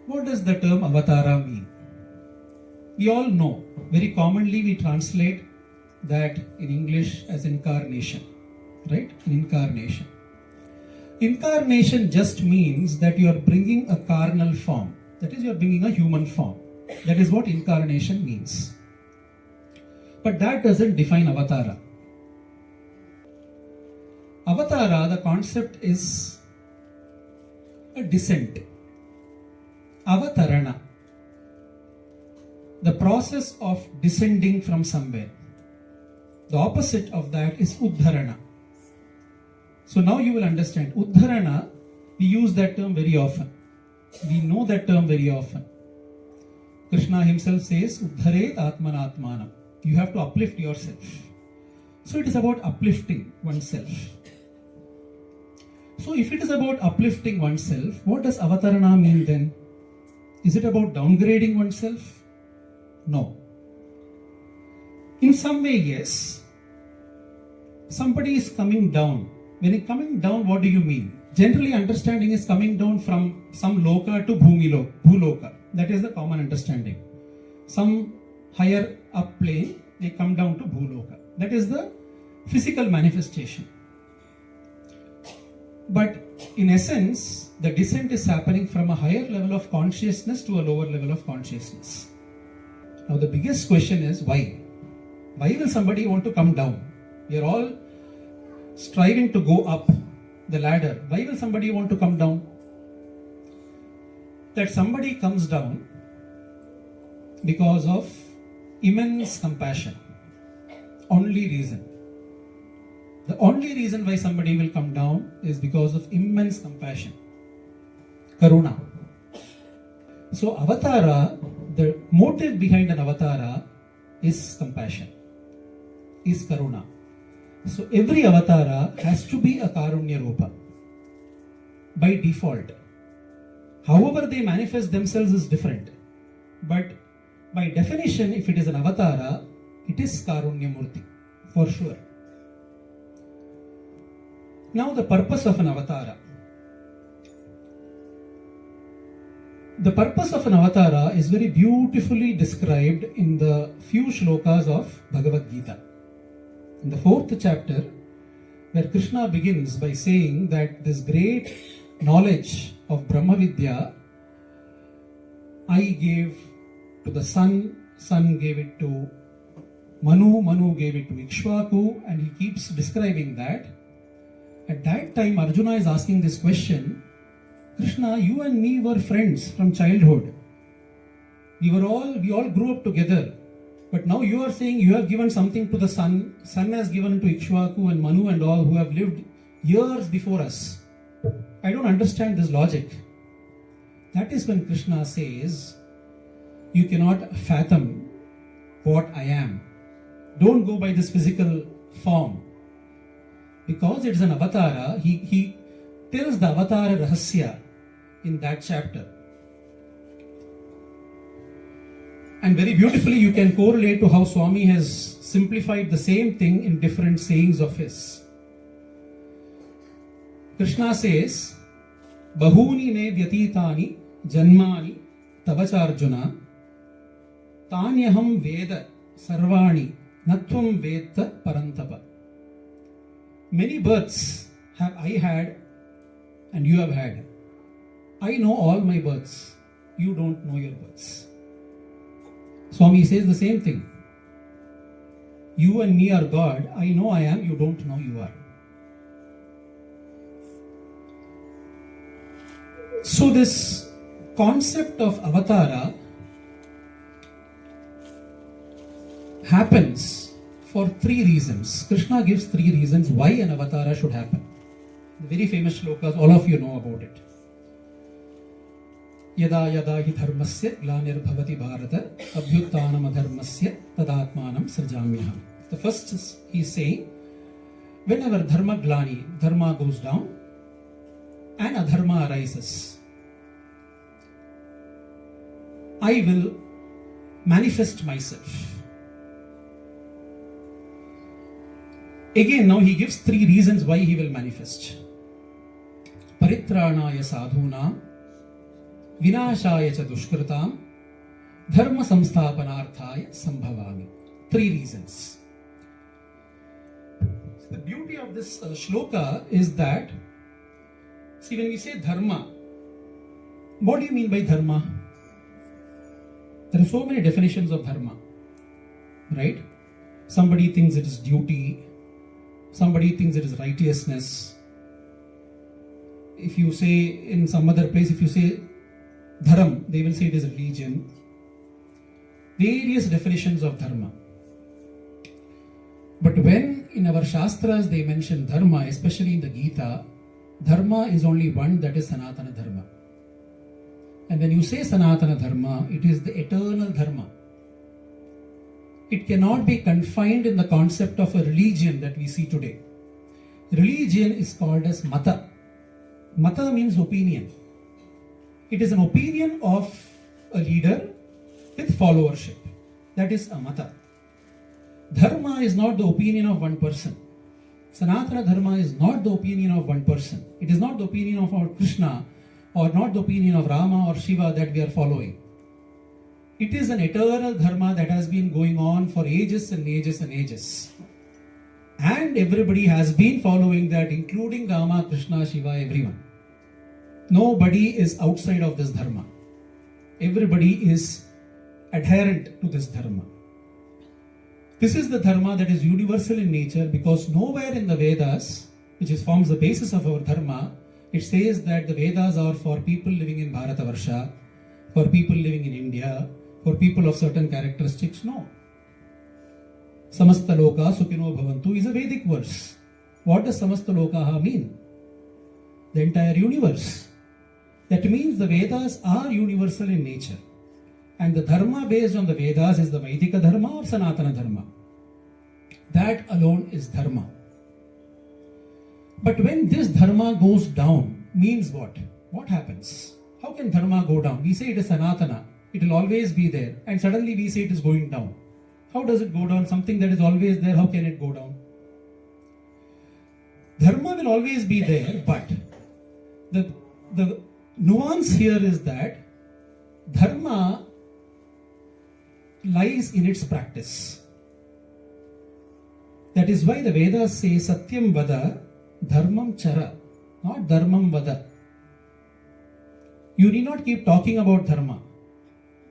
What does the term Avatara mean? We all know, very commonly we translate that in English as incarnation, right? An incarnation. Incarnation just means that you are bringing a carnal form. That is, you are bringing a human form. That is what incarnation means. But that doesn't define Avatara. Avatara, the concept is a descent. Avatarana. The process of descending from somewhere. The opposite of that is Uddharana. So now you will understand. Uddharana, we use that term very often. We know that term very often. Krishna himself says, Uddharet Atmanatmanam. You have to uplift yourself. So it is about uplifting oneself. So if it is about uplifting oneself, what does Avatarana mean then? Is it about downgrading oneself? No. In some way, yes. Somebody is coming down. When you're coming down, what do you mean? Generally, understanding is coming down from some loka to bhuloka. That is the common understanding. Some higher up plane, they come down to bhuloka. That is the physical manifestation. But in essence, the descent is happening from a higher level of consciousness to a lower level of consciousness. Now the biggest question is why? Why will somebody want to come down? We are all striving to go up the ladder. Why will somebody want to come down? That somebody comes down because of immense compassion. Only reason. The only reason why somebody will come down is because of immense compassion. Karuna. So Avatara, the motive behind an Avatara is compassion, is Karuna. So every Avatara has to be a Karunya Rupa by default. However they manifest themselves is different. But by definition, if it is an Avatara, it is Karunya Murti, for sure. Now the purpose of an Avatara. The purpose of an Avatara is very beautifully described in the few shlokas of Bhagavad Gita. In the 4th chapter, where Krishna begins by saying that this great knowledge of Brahma Vidya, I gave to the Sun, Sun gave it to Manu, Manu gave it to Ikshvaku, and he keeps describing that. At that time, Arjuna is asking this question, Krishna, you and me were friends from childhood. We all grew up together. But now you are saying you have given something to the Sun. Sun has given to Ikshvaku and Manu and all who have lived years before us. I don't understand this logic. That is when Krishna says, you cannot fathom what I am. Don't go by this physical form. Because it is an Avatara, he tells the Avatara rahasya in that chapter. And very beautifully you can correlate to how Swami has simplified the same thing in different sayings of his. Krishna says, Bahuni me vyatitani janmani tavacharjuna tanyaham veda sarvani natvam veta parantapa. Many births have I had and you have had. I know all my births. You don't know your births. Swami says the same thing. You and me are God. I know I am. You don't know you are. So this concept of Avatara happens for 3 reasons. Krishna gives 3 reasons why an Avatara should happen. Very famous shlokas, all of you know about it. Yada yada hi dharmasya glanir-bhavati bharata abhyuttanam adharmasya tadatmanam srajamyaham. The first is, he is saying, whenever dharma glani, dharma goes down and adharma arises, I will manifest myself. Again, now he gives 3 reasons why he will manifest. Paritranaya sadhuna, vinashaya cha dushkritam, dharma samsthapanarthaya sambhavami. 3 reasons. So the beauty of this shloka is that, see, when we say dharma, what do you mean by dharma? There are so many definitions of dharma, right? Somebody thinks it is duty, somebody thinks it is righteousness. If you say in some other place, if you say dharam, they will say it is religion. Various definitions of dharma. But when in our Shastras they mention dharma, especially in the Gita, dharma is only one, that is Sanatana Dharma. And when you say Sanatana Dharma, it is the eternal dharma. It cannot be confined in the concept of a religion that we see today. Religion is called as mata. Mata means opinion. It is an opinion of a leader with followership. That is a mata. Dharma is not the opinion of one person. Sanatana Dharma is not the opinion of one person. It is not the opinion of our Krishna or not the opinion of Rama or Shiva that we are following. It is an eternal dharma that has been going on for ages and ages and ages. And everybody has been following that, including Rama, Krishna, Shiva, everyone. Nobody is outside of this dharma. Everybody is adherent to this dharma. This is the dharma that is universal in nature, because nowhere in the Vedas, which forms the basis of our dharma, it says that the Vedas are for people living in Bharatavarsha, for people living in India, for people of certain characteristics. No. Samasta loka sukhino bhavantu is a Vedic verse. What does samasta lokaha mean? The entire universe. That means the Vedas are universal in nature. And the dharma based on the Vedas is the Vaidika dharma or Sanatana dharma. That alone is dharma. But when this dharma goes down, means what? What happens? How can dharma go down? We say it is Sanatana. It will always be there. And suddenly we say it is going down. How does it go down? Something that is always there, how can it go down? Dharma will always be there, but the nuance here is that dharma lies in its practice. That is why the Vedas say Satyam Vada, Dharmam Chara, not Dharmam Vada. You need not keep talking about dharma.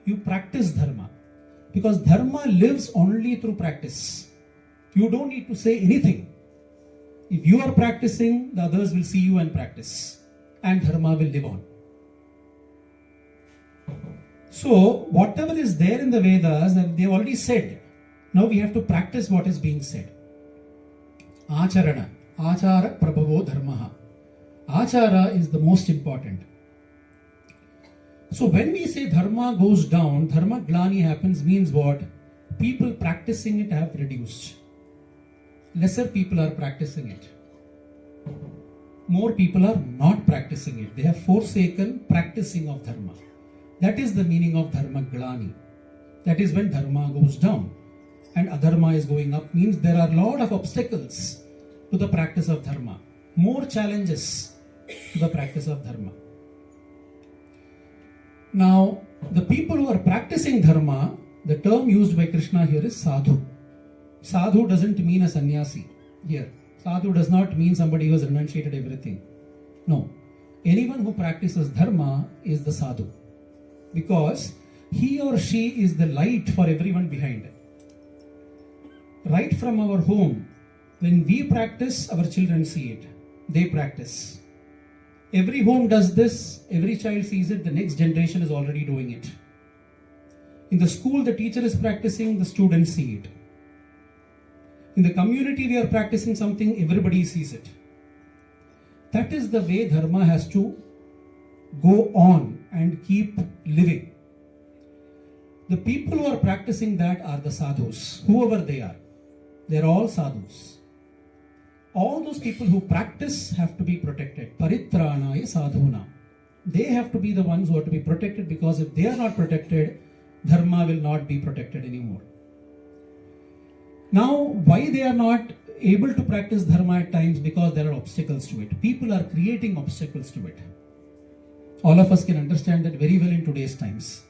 You practice dharma. Because dharma lives only through practice. You don't need to say anything. If you are practicing, the others will see you and practice. And dharma will live on. So, whatever is there in the Vedas, they have already said. Now we have to practice what is being said. Acharana. Achara prabhavo dharmaha. Achara is the most important. So when we say dharma goes down, dharma glani happens means what? People practicing it have reduced. Lesser people are practicing it. More people are not practicing it. They have forsaken practicing of dharma. That is the meaning of dharma glani. That is when dharma goes down and adharma is going up, means there are a lot of obstacles to the practice of dharma. More challenges to the practice of dharma. Now, the people who are practicing dharma, the term used by Krishna here is sadhu. Sadhu doesn't mean a sannyasi here. Sadhu does not mean somebody who has renunciated everything. No. Anyone who practices dharma is the sadhu. Because he or she is the light for everyone behind. Right from our home, when we practice, our children see it. They practice. Every home does this, every child sees it, the next generation is already doing it. In the school, the teacher is practicing, the students see it. In the community, we are practicing something, everybody sees it. That is the way dharma has to go on and keep living. The people who are practicing that are the sadhus, whoever they are. They are all sadhus. All those people who practice have to be protected. Paritranaya sadhuna. They have to be the ones who are to be protected, because if they are not protected, dharma will not be protected anymore. Now, why they are not able to practice dharma at times? Because there are obstacles to it. People are creating obstacles to it. All of us can understand that very well in today's times.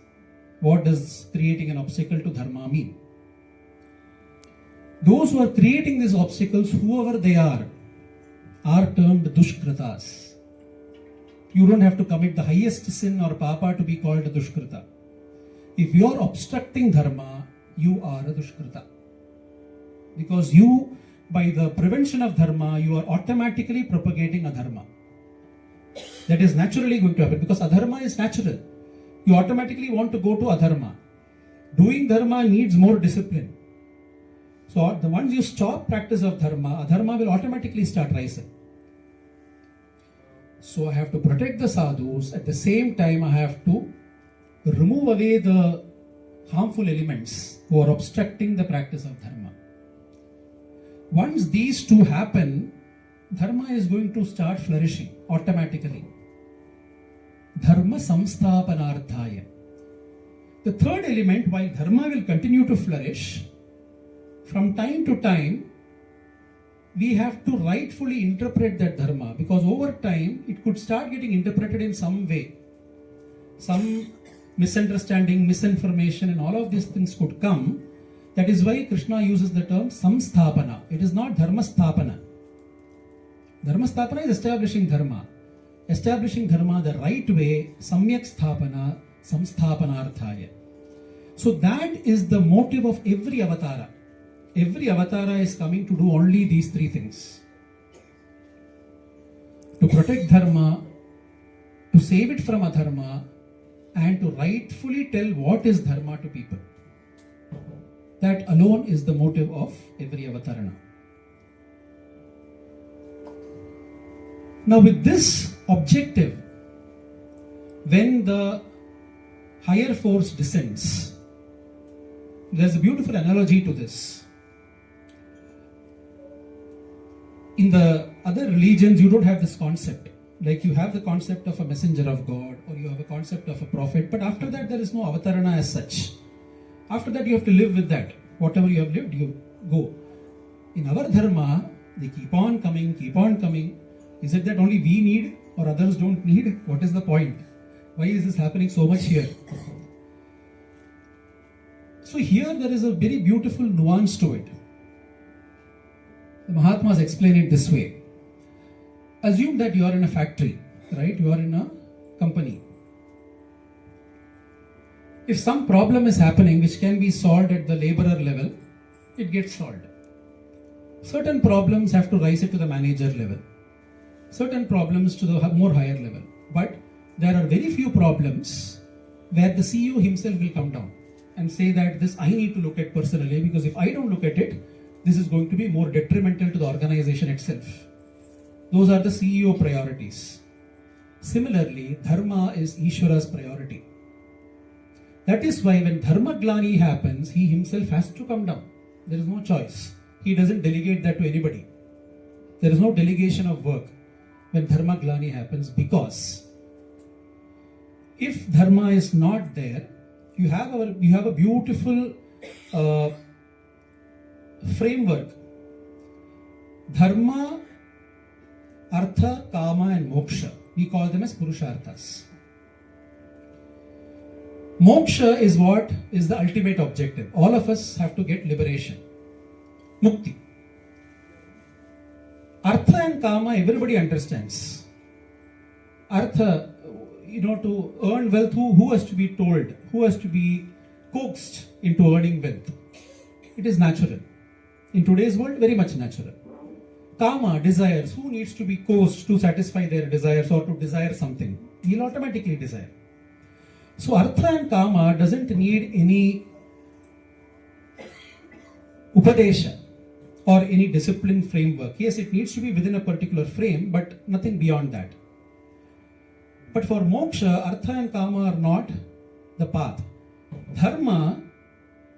What does creating an obstacle to dharma mean? Those who are creating these obstacles, whoever they are termed dushkritas. You don't have to commit the highest sin or papa to be called a dushkrita. If you are obstructing dharma, you are a dushkrita. Because you, by the prevention of dharma, you are automatically propagating adharma. That is naturally going to happen because adharma is natural. You automatically want to go to adharma. Doing dharma needs more discipline. So the once you stop practice of dharma, adharma will automatically start rising. So I have to protect the sadhus. At the same time, I have to remove away the harmful elements who are obstructing the practice of dharma. Once these two happen, dharma is going to start flourishing automatically. Dharma samsthapanarthaya. The third element, while dharma will continue to flourish, from time to time, we have to rightfully interpret that dharma, because over time it could start getting interpreted in some way. Some misunderstanding, misinformation, and all of these things could come. That is why Krishna uses the term samsthapana. It is not dharmasthapana. Dharmasthapana is establishing dharma. Establishing dharma the right way, samyak sthapana, samsthapanarthaya. So that is the motive of every avatara. Every avatara is coming to do only these three things. To protect dharma, to save it from adharma, and to rightfully tell what is dharma to people. That alone is the motive of every avatarana. Now with this objective, when the higher force descends, there's a beautiful analogy to this. In the other religions, you don't have this concept. Like you have the concept of a messenger of God, or you have a concept of a prophet, but after that there is no avatarana as such. After that you have to live with that. Whatever you have lived, you go. In our dharma, they keep on coming, keep on coming. Is it that only we need or others don't need? What is the point? Why is this happening so much here? So here there is a very beautiful nuance to it. The Mahatmas explain it this way. Assume that you are in a factory, right? You are in a company. If some problem is happening which can be solved at the laborer level, it gets solved. Certain problems have to rise it to the manager level. Certain problems to the more higher level. But there are very few problems where the CEO himself will come down and say that this I need to look at personally, because if I don't look at it, this is going to be more detrimental to the organization itself. Those are the CEO priorities. Similarly, dharma is Ishvara's priority. That is why when dharma glani happens, he himself has to come down. There is no choice. He doesn't delegate that to anybody. There is no delegation of work when dharma glani happens, because if dharma is not there, you have a beautiful framework. Dharma, artha, kama and moksha. We call them as purusharthas. Moksha is what is the ultimate objective. All of us have to get liberation. Mukti. Artha and kama everybody understands. Artha, to earn wealth, who has to be told? Who has to be coaxed into earning wealth? It is natural. In today's world, very much natural. Kama, desires. Who needs to be coaxed to satisfy their desires or to desire something? He'll automatically desire. So artha and kama doesn't need any upadesha or any discipline framework. Yes, it needs to be within a particular frame, but nothing beyond that. But for moksha, artha and kama are not the path. Dharma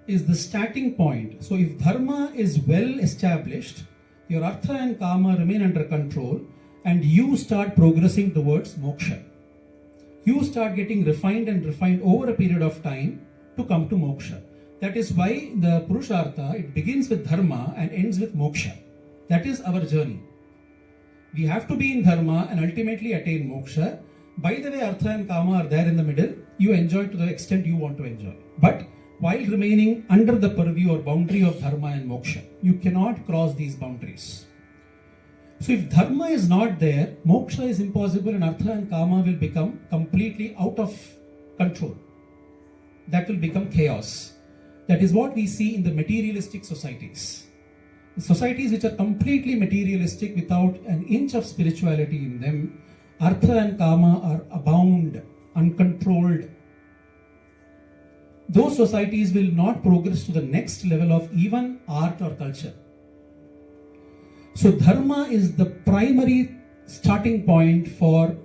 is the starting point. So if dharma is well established, your artha and kama remain under control, and you start progressing towards moksha. You start getting refined and refined over a period of time to come to moksha. That is why the Purushartha, it begins with dharma and ends with moksha. That is our journey. We have to be in dharma and ultimately attain moksha. By the way, Artha and Kama are there in the middle. You enjoy to the extent you want to enjoy. But while remaining under the purview or boundary of Dharma and Moksha, you cannot cross these boundaries. So if Dharma is not there, Moksha is impossible and Artha and Kama will become completely out of control. That will become chaos. That is what we see in the materialistic societies. The societies which are completely materialistic without an inch of spirituality in them, Artha and Kama are abound, uncontrolled. Those societies will not progress to the next level of even art or culture. So Dharma is the primary starting point for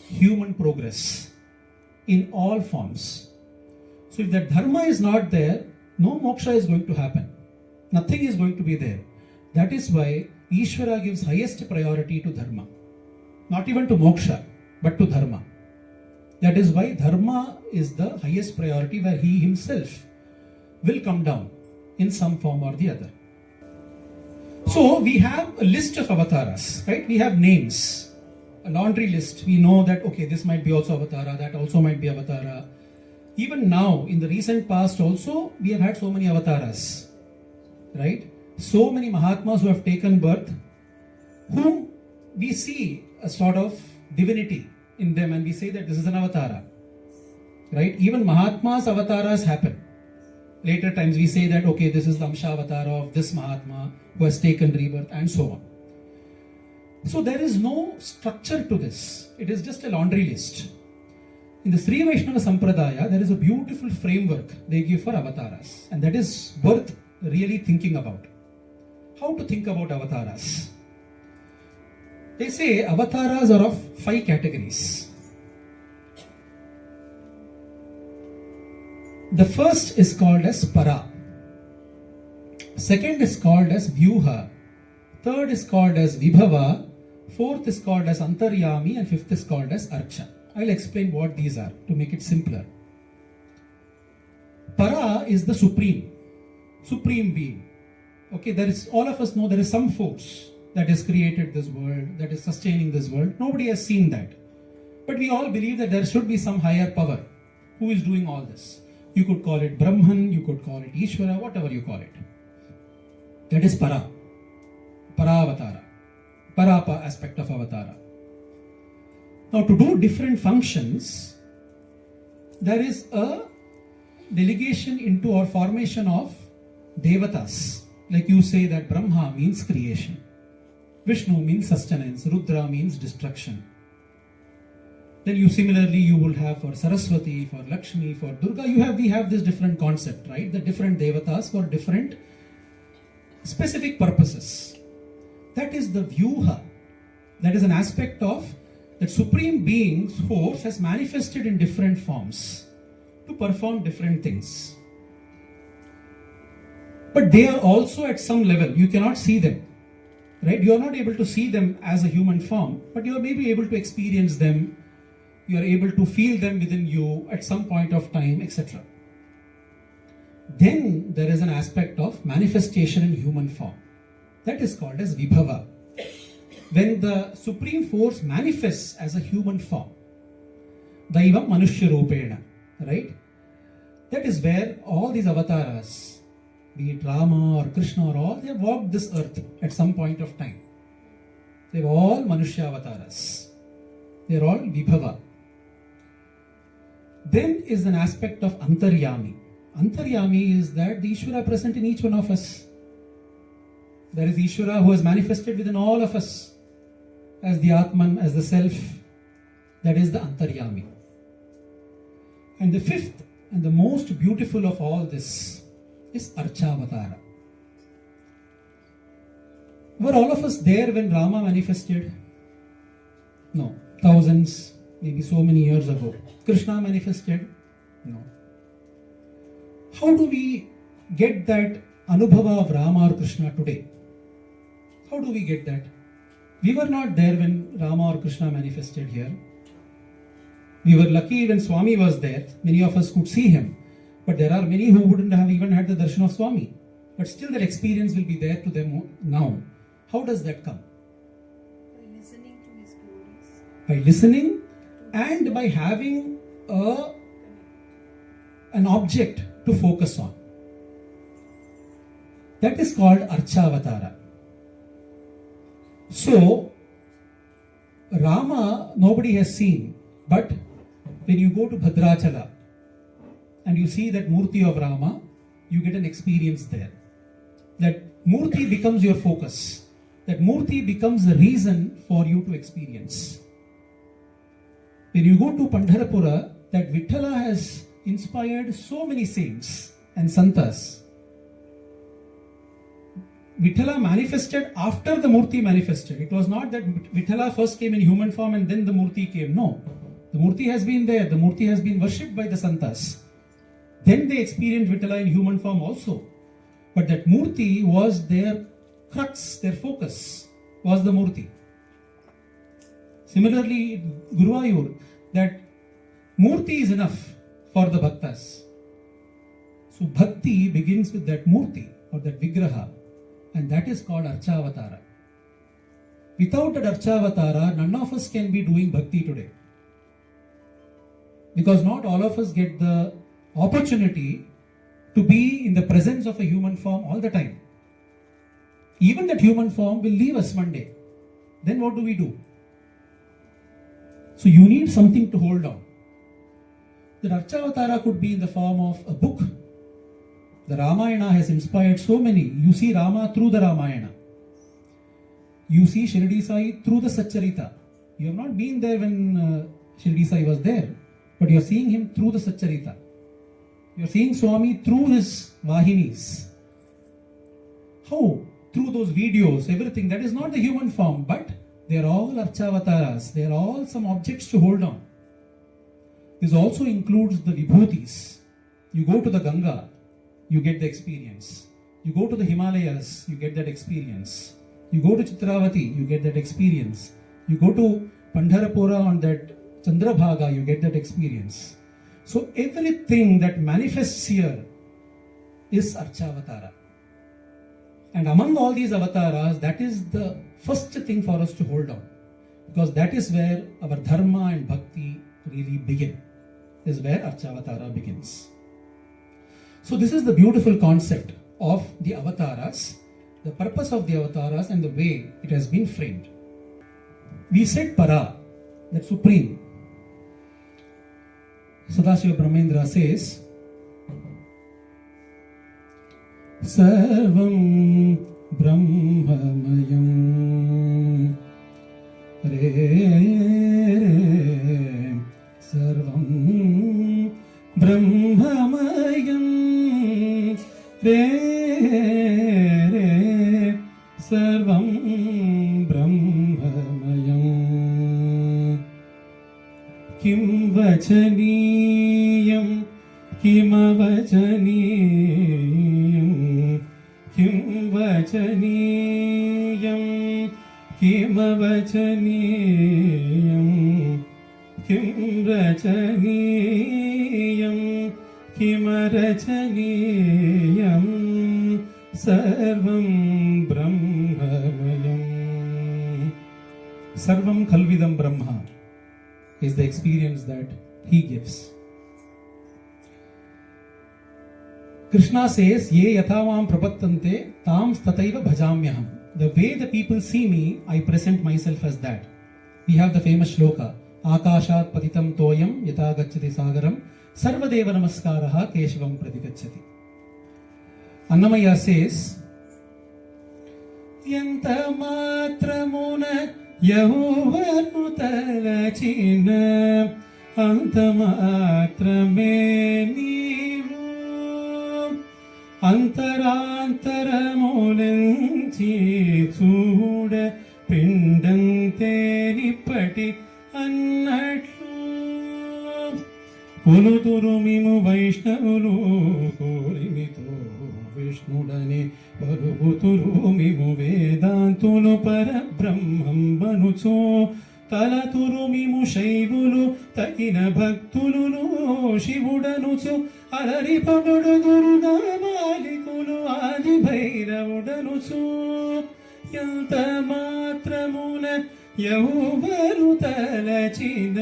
human progress in all forms. So if that Dharma is not there, no moksha is going to happen. Nothing is going to be there. That is why Ishvara gives highest priority to Dharma. Not even to moksha, but to Dharma. That is why Dharma is the highest priority, where he himself will come down in some form or the other. So we have a list of avatars, right? We have names, a laundry list. We know that, okay, this might be also Avatara, that also might be Avatara. Even now, in the recent past also, we have had so many avatars, right? So many Mahatmas who have taken birth, whom we see a sort of divinity in them and we say that this is an Avatara, right? Even Mahatmas' avatars happen. Later times we say that, okay, this is the Amsha avatar of this Mahatma who has taken rebirth and so on. So there is no structure to this. It is just a laundry list. In the Sri Vaishnava Sampradaya, there is a beautiful framework they give for avatars, and that is worth really thinking about. How to think about avatars? They say avatars are of 5 categories. The first is called as para. Second is called as vyuha. Third is called as vibhava. Fourth is called as antaryami, and fifth is called as archa. I'll explain what these are to make it simpler. Para is the supreme being. Okay, there is, all of us know there is some force that has created this world, that is sustaining this world. Nobody has seen that. But we all believe that there should be some higher power who is doing all this. You could call it Brahman, you could call it Ishvara, whatever you call it. That is para. Paravatara. Parapa aspect of Avatara. Now, to do different functions, there is a delegation into or formation of devatas. Like you say that Brahma means creation, Vishnu means sustenance, Rudra means destruction. Then you will have for Saraswati, for Lakshmi, for Durga, we have this different concept, right? The different devatas for different specific purposes. That is the vyuha. That is an aspect of that supreme being's force has manifested in different forms to perform different things. But they are also at some level, you cannot see them, right? You are not able to see them as a human form, but you are maybe able to experience them, you are able to feel them within you at some point of time, etc. Then there is an aspect of manifestation in human form. That is called as vibhava. When the supreme force manifests as a human form, daivam manushya rupena, right? That is where all these avatars, be it Rama or Krishna or all, they have walked this earth at some point of time. They are all manushya avatars. They are all vibhava. Then is an aspect of antaryami. Antaryami is that the Ishvara present in each one of us. There is Ishvara who has manifested within all of us as the Atman, as the Self. That is the Antaryami. And the fifth and the most beautiful of all this is Archavatara. Were all of us there when Rama manifested? No. Thousands, maybe so many years ago. Krishna manifested? No. How do we get that anubhava of Rama or Krishna today? How do we get that? We were not there when Rama or Krishna manifested here. We were lucky when Swami was there. Many of us could see him. But there are many who wouldn't have even had the darshan of Swami. But still their experience will be there to them now. How does that come? By listening to his glories. By listening and by having an object to focus on. That is called Archavatara. So, Rama nobody has seen, but when you go to Bhadrachala and you see that Murti of Rama, you get an experience there. That Murti becomes your focus. That Murti becomes the reason for you to experience. When you go to Pandharpura, that Vithala has inspired so many saints and santas. Vithala manifested after the Murti manifested. It was not that Vithala first came in human form and then the Murti came. No. The Murti has been there. The Murti has been worshipped by the santas. Then they experienced Vithala in human form also. But that Murti was their crux, their focus was the Murti. Similarly, Guruvayur, that Murti is enough for the Bhaktas. So Bhakti begins with that Murti or that Vigraha, and that is called Archavatara. Without that Archavatara, none of us can be doing Bhakti today. Because not all of us get the opportunity to be in the presence of a human form all the time. Even that human form will leave us one day. Then what do? So you need something to hold on. The Archavatara could be in the form of a book. The Ramayana has inspired so many. You see Rama through the Ramayana. You see Shirdi Sai through the Satcharita. You have not been there when Shirdi Sai was there, but you are seeing him through the Satcharita. You are seeing Swami through his Vahinis. How? Through those videos, everything. That is not the human form, but they are all Archavataras. They are all some objects to hold on. This also includes the Vibhutis. You go to the Ganga, you get the experience. You go to the Himalayas, you get that experience. You go to Chitravati, you get that experience. You go to Pandharpura on that Chandrabhaga, you get that experience. So everything that manifests here is Archavatara. And among all these avatars, that is the first thing for us to hold on. Because that is where our dharma and bhakti really begin. Is where Archavatara begins. So this is the beautiful concept of the avatars, the purpose of the avatars and the way it has been framed. We said Para, that Supreme. Sadashiva Brahmendra says, Sarvam Brahmamayam Re Sarvam Brahmamayam Re Sarvam Brahmamayam Kim Vachaniyam Kim Avachaniyam Kim Vachaniyam Kim Avachaniyam Kim Rachaniyam Kim Rachaniyam Sarvam Brahmamayam. Sarvam Khalvidam Brahma is the experience that he gives. Krishna says, Ye yathavam prapattante tam stataiva bhajamyaham. The way the people see me, I present myself as that. We have the famous shloka, Akashat patitam toyam yata gacchati sagaram sarvadeva namaskaraha keshavam pratigacchati. Annamaya says, Yanta matramuna yahuvarnu talachina antamatrame nivu అంతరాంతరములంచి చూడ పిండంతేనిప్పటి అన్నట్లు కొలుతురుమిము వైష్ణవులు కోరిమితో విష్ణుడని పలుకుతురుమిము వేదాంతులు పరబ్రహ్మం బనుచో తలతురుమిము శైవులు తగిన భక్తులు శివుడనుచు అలరి పగుడు దుర్గామాలికులు ఆది భైరవుడనుచు ఎంత మాత్రమున ఎవరు తలచిన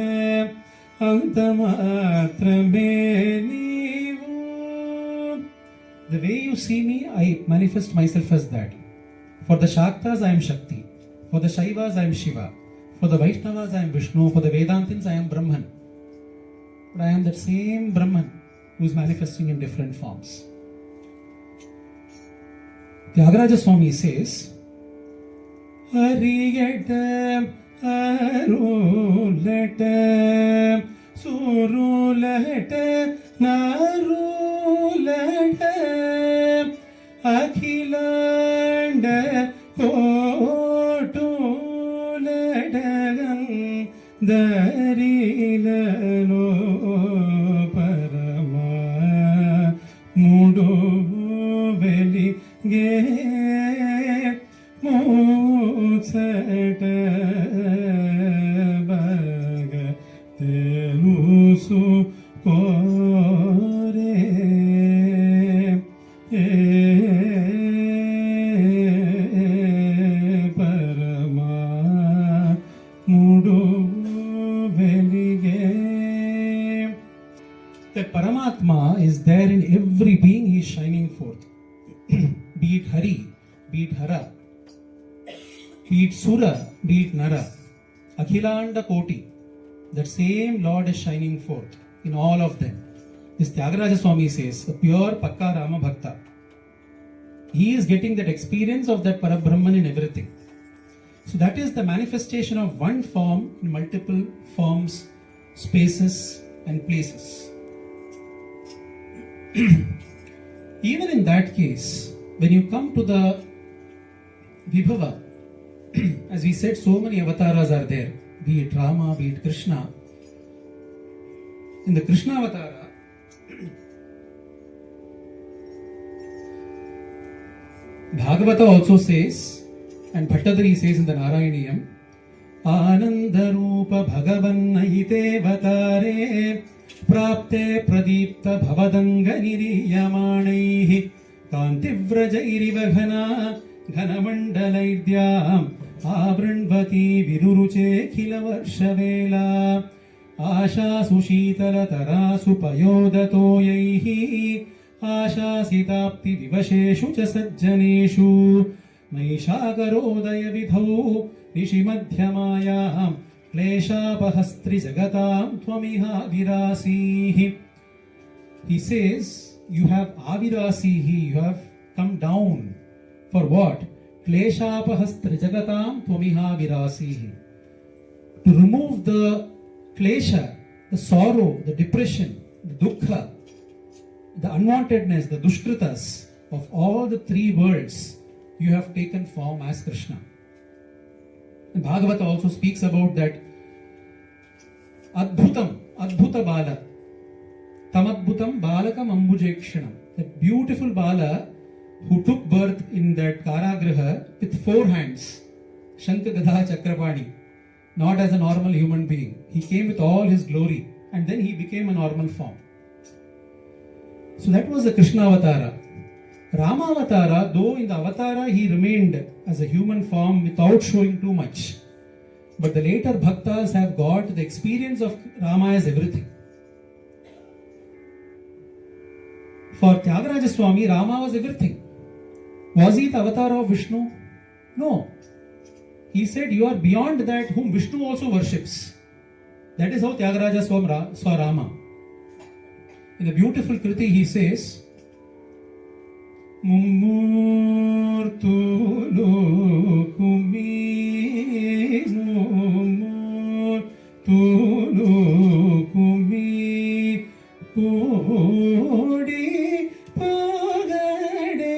antamatrame neevu. The way you see me, I manifest myself as that. For the Shaktas, I am Shakti. For the Shaivas, I am Shiva. For the Vaishnavas, I am Vishnu. For the Vedantins, I am Brahman. But I am that same Brahman who is manifesting in different forms. Tyagaraja Swami says, Hariyata Arulata Surulata Narulata Akhilanda Kotuladagan Darilalo Parama Mudu Veli Ge Motsata Baga Telusu Kore Parama Mudu Velige. That Paramatma is there in every being, he is shining forth. Be it Hari, be it Hara, be it Sura, be it Nara, Akhilanda Koti, that same Lord is shining forth in all of them. This Tyagaraja Swami says, a pure Pakka Rama Bhakta, he is getting that experience of that Parabrahman in everything. So that is the manifestation of one form in multiple forms, spaces and places. Even in that case, when you come to the Vibhava, as we said, so many avatars are there, be it Rama, be it Krishna. In the Krishna Avatara, Bhagavata also says, and Bhattadari says in the Narayaniyam, Anandarupa Bhagavan Naite Vatare Prapte Pradipta Bhavadanga Niriyamanaihi Kantivrajairiva Ghana Ghanamandalaidyam Avranvati Viruruche Khilavarshavela Asha Sushitala Tarasu Payodatoyaihi Asha Sitapti Vivasheshu Cha Sajjaneshu Maishakarodaya Vidhau Nishimadhyamayam Kleshapahastri Jagatam Tvamiha Virasihi. He says, you have avirasihi, you have come down. For what? Kleshapahastri Jagatam Tvamiha Virasihi. To remove the klesha, the sorrow, the depression, the dukkha, the unwantedness, the dushkritas of all the three worlds, you have taken form as Krishna. And Bhagavata also speaks about that Adbhutam, Adbhuta Bala, Tamadbhutam Balakam Ambujekshanam. That beautiful Bala who took birth in that Karagraha with 4 hands, Shankagada Chakrapani, not as a normal human being. He came with all his glory and then he became a normal form. So that was the Krishna Avatara. Rama Avatara, though in the Avatara he remained as a human form without showing too much. But the later Bhaktas have got the experience of Rama as everything. For Tyagaraja Swami, Rama was everything. Was he the avatar of Vishnu? No. He said, you are beyond that whom Vishnu also worships. That is how Tyagaraja saw Rama. In a beautiful Kriti he says, Mummurtu lokumi, mummurtu lokumi, kodi pagade,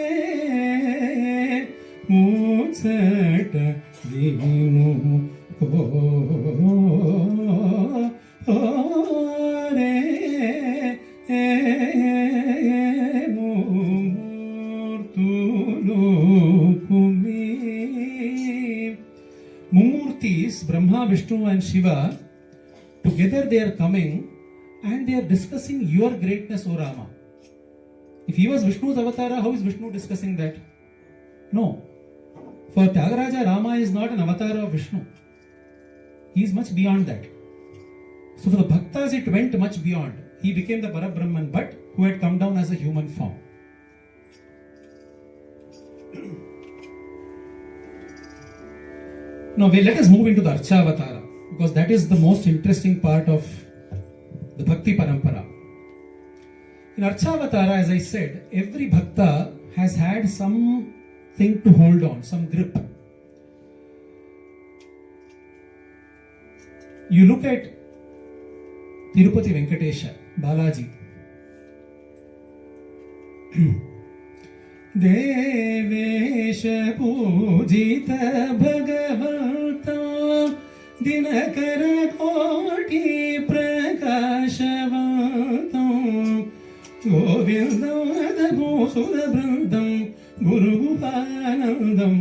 mutsata dinu kore, Mummurtis, Brahma, Vishnu and Shiva, together they are coming and they are discussing your greatness, O Rama. If he was Vishnu's avatara, how is Vishnu discussing that? No. For Tyagaraja, Rama is not an avatar of Vishnu. He is much beyond that. So for the bhaktas it went much beyond. He became the Parabrahman, but who had come down as a human form. Now let us move into the Avatara, because that is the most interesting part of the Bhakti Parampara. In Avatara, as I said, every bhakta has had something to hold on, some grip. You look at Tirupati Venkatesha, Balaji. Devesha Pujita Bhagavata Dinakara Koti Prakashavata Govindam Sura Brandam Guru Gupanandam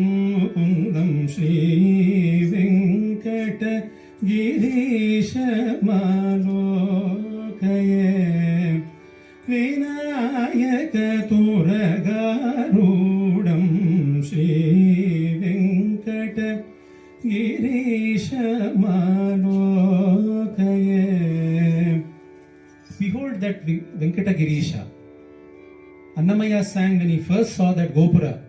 Mukundam Shri Venkata Girisha Malokaye Vinayaka Turagarudam Shri Venkata Girisha Malokaye. Behold that Venkata Girisha. Annamaya sang when he first saw that Gopura.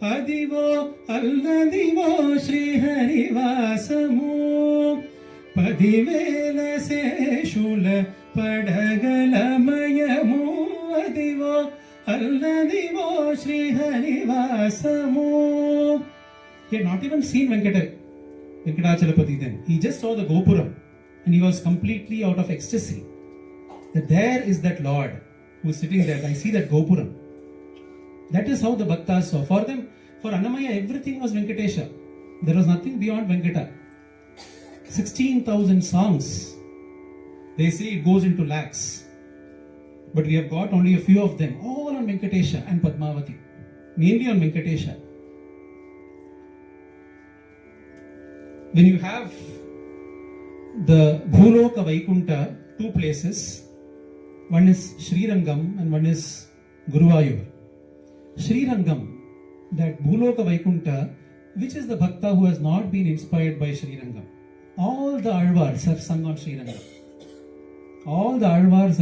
Adivo Alladivo Shri Harivasamu Padivela Seshula Padagalamayamo Adivo Alladivo Shri Harivasamu. He had not even seen Venkatachalapati then. He just saw the Gopuram and he was completely out of ecstasy. That there is that Lord who is sitting there. I see that Gopuram. That is how the Bhaktas saw. For them, for Annamaya, everything was Venkatesha. There was nothing beyond Venkata. 16,000 songs. They say it goes into lakhs. But we have got only a few of them, all on Venkatesha and Padmavati. Mainly on Venkatesha. When you have the Bhuloka Vaikunta, two places, one is Srirangam and one is Guruvayur. Srirangam, that Bhuloka Vaikunta, which is the bhakta who has not been inspired by Srirangam? All the Alvars have sung on Srirangam. All the Alvars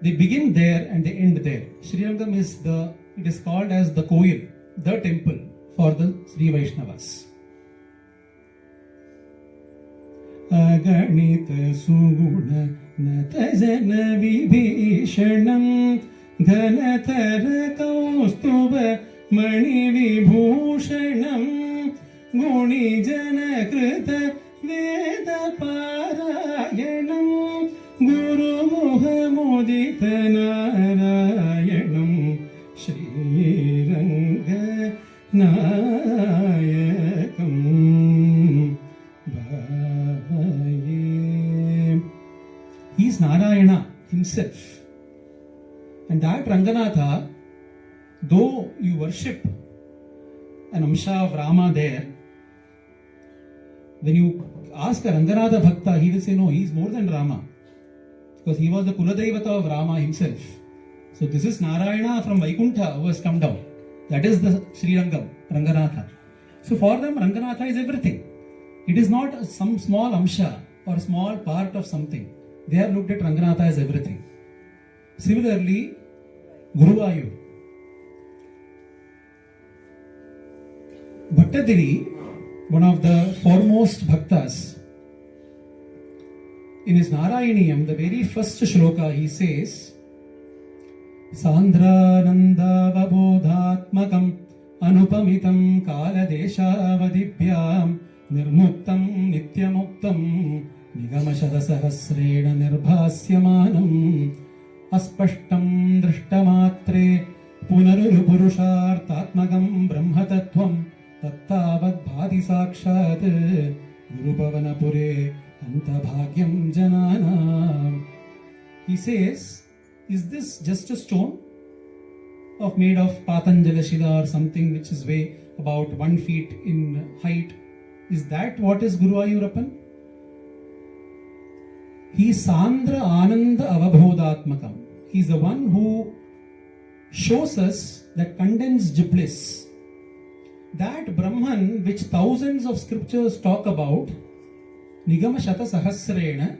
they begin there and they end there. Srirangam it is called as the Koil, the temple for the Sri Vaishnavas. Aganita Suguna Natazana Vibhishanam Ghanatara Kaustuva Mani Vibhushanam Guni Janakrita Veda Parayanam Guru Muhammadita Narayanam Shri Ranga Nayakam Bhavaye. He is Narayana himself. And that Ranganatha, though you worship an Amsha of Rama there, when you ask a Ranganatha Bhakta, he will say, no, he is more than Rama. Because he was the Kuladevata of Rama himself. So this is Narayana from Vaikuntha who has come down. That is the Sri Rangam, Ranganatha. So for them, Ranganatha is everything. It is not some small Amsha or small part of something. They have looked at Ranganatha as everything. Similarly, Guruvayur. Bhattadiri, one of the foremost bhaktas, in his Narayaniyam, the very first shloka, he says, Sandrananda vabodhatmakam anupamitam kaladeshavadibhyam nirmuktam nityamuktam nigamashadasahasrena nirbhasyamanam aspashtam drishtamatre punarupurushartatmakam brahmatattvam tattavad bhati sakshat gurupavanapure antabhagyam janana. He says, is this just a stone made of Patanjala Shila or something which is way about 1 feet in height? Is that what is Guruvayurappan? He is Sandra Ananda Avabodhatmakam. He is the one who shows us that condensed bliss. That Brahman which thousands of scriptures talk about, Nigama Shata Sahasrena,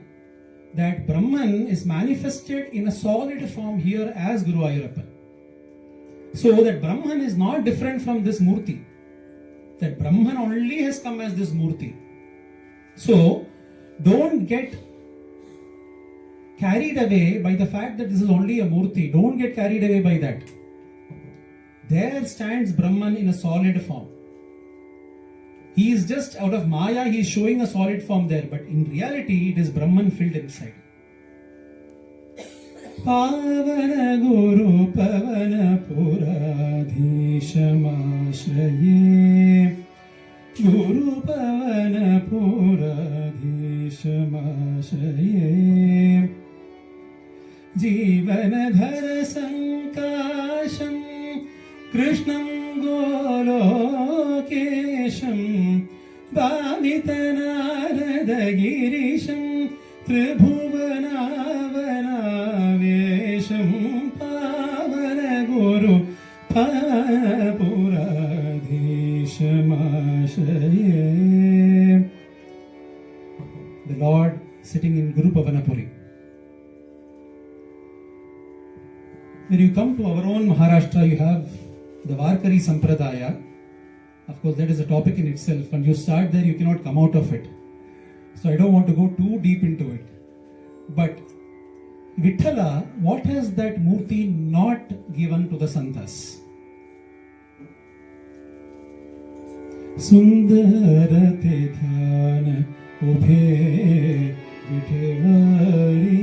that Brahman is manifested in a solid form here as Guru Ayurappa. So that Brahman is not different from this Murti. That Brahman only has come as this Murti. So, don't get carried away by the fact that this is only a Murti. Don't get carried away by that. There stands Brahman in a solid form. He is just out of Maya, he is showing a solid form there. But in reality, it is Brahman filled inside. Pavana Guru Pavana Puradhishamashraye Guru Pavana Puradhishamashraye Jivanadhara Sankasham Krishnam Golokesham Bhavitanarada-girisham Tribhuvanavesham Pavana Guru Pavana Puradhishamashraye. The Lord sitting in Guru Pavanapuri. When you come to our own Maharashtra, you have the Varkari Sampradaya. Of course, that is a topic in itself. When you start there, you cannot come out of it. So I don't want to go too deep into it. But Vithala, what has that Murti not given to the Santas? Sundarate dhyana ubhe vitevari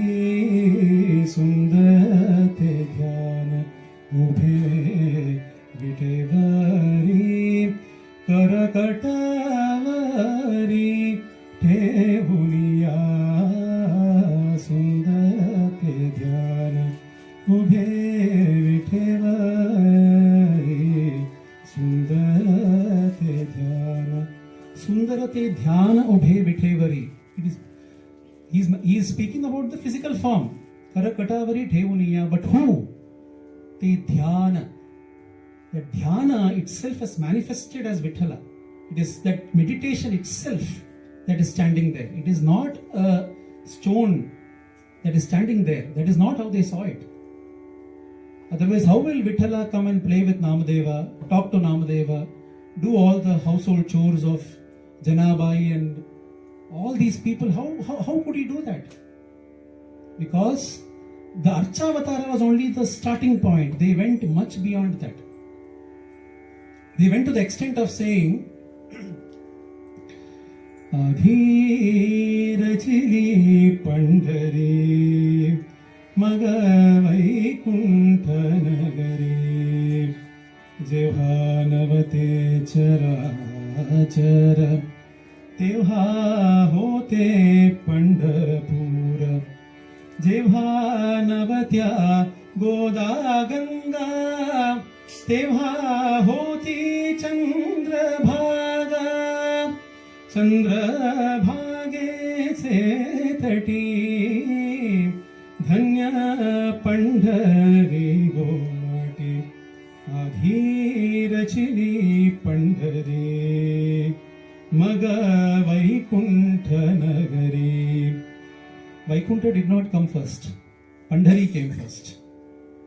Sundarate dhyana ubhe vitevari Karakatavari Tevuniya Sundarate dhyana ubhe vitevari Sundarate dhyana Sundarate dhyana ubhe vitevari. He is speaking about the physical form. Karakatavari Tevuniya. But who? Te dhyana. That dhyana itself has manifested as Vithala. It is that meditation itself that is standing there. It is not a stone that is standing there. That is not how they saw it. Otherwise, how will Vithala come and play with Namadeva, talk to Namadeva, do all the household chores of Janabai and all these people? How could he do that? Because the Archavatara was only the starting point. They went much beyond that. They went to the extent of saying, Adhirachili Pandari Magavai Kuntanagari Jevhanavate Chara Chara Tevha Hote Pandarapura Jevhanavatya Goda Ganga Tevha Hoti Chandrabhaga Chandrabhage Se Tati Dhanya Pandari Gomati Adhirachili Pandari Maga Vaikuntha Nagari. Vaikuntha did not come first. Pandhari came first.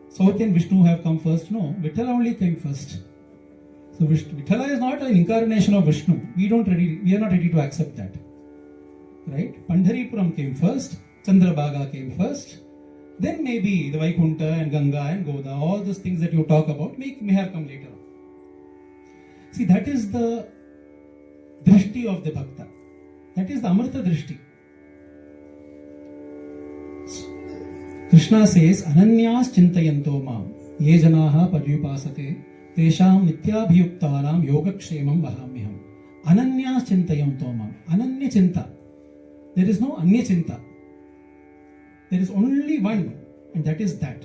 So can Vishnu have come first? No, Vithala only came first. So Vithala is not an incarnation of Vishnu. We are not ready to accept that. Right? Pandharipuram came first, Chandrabhaga came first, then maybe the Vaikuntha and Ganga and Goda, all those things that you talk about may have come later on. See, that is the drishti of the Bhakta. That is the Amrita drishti. Krishna says, Ananyas chintayanto mam, ye janaha paryupasate, tesham nityabhiyuktanam yogakshemam vahamyaham. Ananyas chintayanto mam. Ananya chinta. There is no anya chinta. There is only one, and that is that.